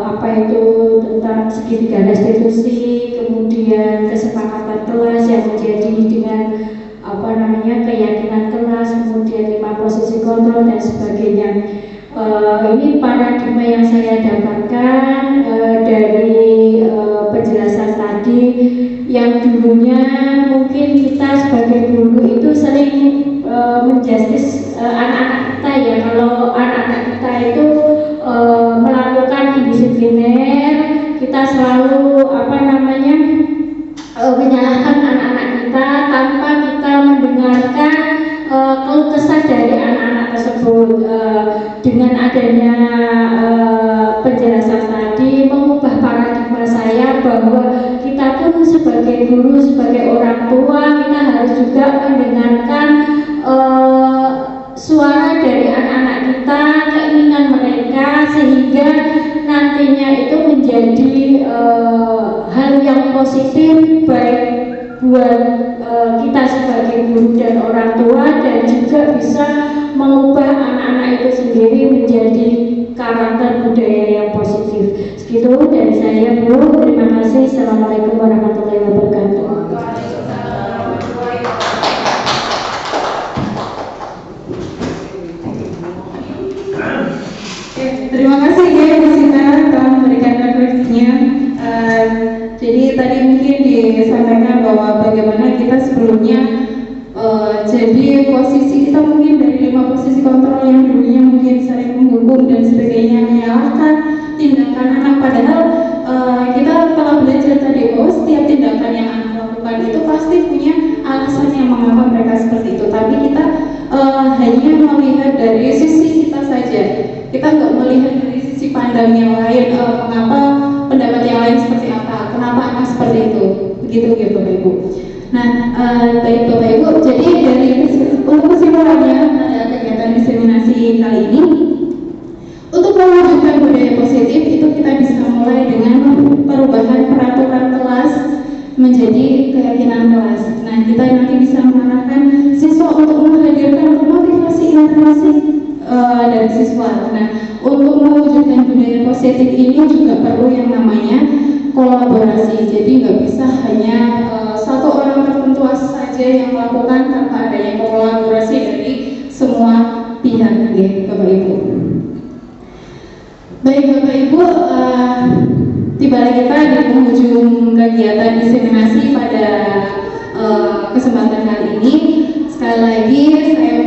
apa itu tentang segitiga restitusi, kemudian kesepakatan kelas yang menjadi dengan keyakinan kelas, kemudian 5 posisi kontrol dan sebagainya. Ini paradigma yang saya dapatkan dari penjelasan tadi, yang dulunya mungkin kita sebagai guru itu sering menjustis anak-anak kita ya. Kalau anak-anak kita itu melakukan indisipliner, kita selalu menyalahkan anak-anak kita tanpa kita mendengarkan keluh kesah dari anak-anak tersebut. Dengan adanya penjelasan tadi mengubah paradigma saya bahwa kita pun sebagai guru, sebagai orang tua, kita harus juga mendengarkan suara dari anak-anak kita, keinginan mereka, sehingga nantinya itu menjadi hal yang positif baik buat kita sebagai guru dan orang tua, dan juga bisa mengubah anak-anak itu sendiri menjadi karakter budaya yang positif. Segitu dari saya Bu, terima kasih. Assalamualaikum warahmatullahi wabarakatuh. Terima kasih ya Bu Sita telah memberikan refleksinya. Jadi tadi mungkin disampaikan bahwa bagaimana kita sebelumnya jadi posisi kita mungkin dari 5 posisi kontrol yang dulunya mungkin saling menghukum dan sebagainya, menyalahkan tindakan anak, padahal kita telah belajar tadi bahwa setiap tindakan yang anak lakukan itu pasti punya alasan yang mengapa mereka seperti itu. Tapi kita hanya melihat dari sisi kita saja, kita nggak melihat dari sisi pandang yang lain, mengapa pendapat yang lain seperti apa, kenapa anak seperti itu, begitu ya Bapak Ibu. Nah, baik Bapak Ibu, jadi dari kesimpulannya pada kegiatan diseminasi kali ini, untuk mewujudkan budaya positif itu kita bisa mulai dengan perubahan peraturan kelas menjadi keyakinan kelas. Nah, kita nanti bisa mengarahkan siswa untuk menghadirkan motivasi intrinsik dari siswa. Nah, untuk mewujudkan budaya positif ini juga perlu yang namanya kolaborasi. Jadi nggak bisa hanya satu orang tertentu saja yang melakukan tanpa adanya kolaborasi dari semua pihak, ya, Bapak Ibu. Baik Bapak Ibu, tiba kita di penghujung kegiatan diseminasi pada kesempatan kali ini. Sekali lagi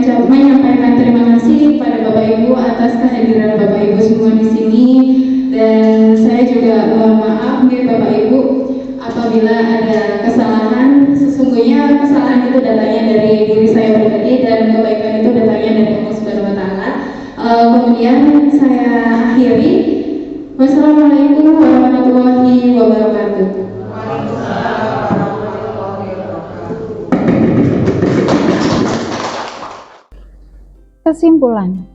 saya menyampaikan terima kasih kepada Bapak Ibu atas kehadiran Bapak Ibu semua di sini, dan saya juga mohon maaf nih Bapak Ibu apabila ada kesalahan. Sesungguhnya kesalahan itu datangnya dari diri saya pribadi dan kebaikan itu datangnya dari Allah Subhanahu wa taala. Kemudian saya akhiri. Wassalamualaikum warahmatullahi wabarakatuh. Kesimpulan,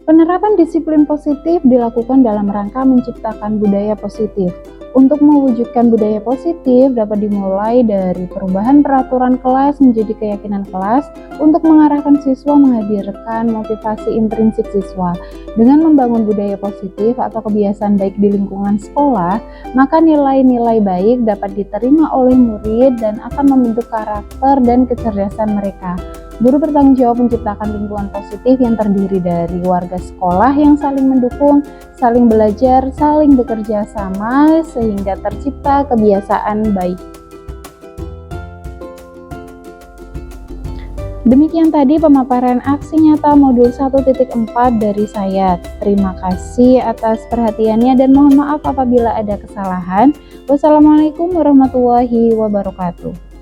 penerapan disiplin positif dilakukan dalam rangka menciptakan budaya positif. Untuk mewujudkan budaya positif dapat dimulai dari perubahan peraturan kelas menjadi keyakinan kelas untuk mengarahkan siswa menghadirkan motivasi intrinsik siswa. Dengan membangun budaya positif atau kebiasaan baik di lingkungan sekolah, maka nilai-nilai baik dapat diterima oleh murid dan akan membentuk karakter dan kecerdasan mereka. Guru bertanggung jawab menciptakan lingkungan positif yang terdiri dari warga sekolah yang saling mendukung, saling belajar, saling bekerja sama, sehingga tercipta kebiasaan baik. Demikian tadi pemaparan aksi nyata modul 1.4 dari saya. Terima kasih atas perhatiannya dan mohon maaf apabila ada kesalahan. Wassalamualaikum warahmatullahi wabarakatuh.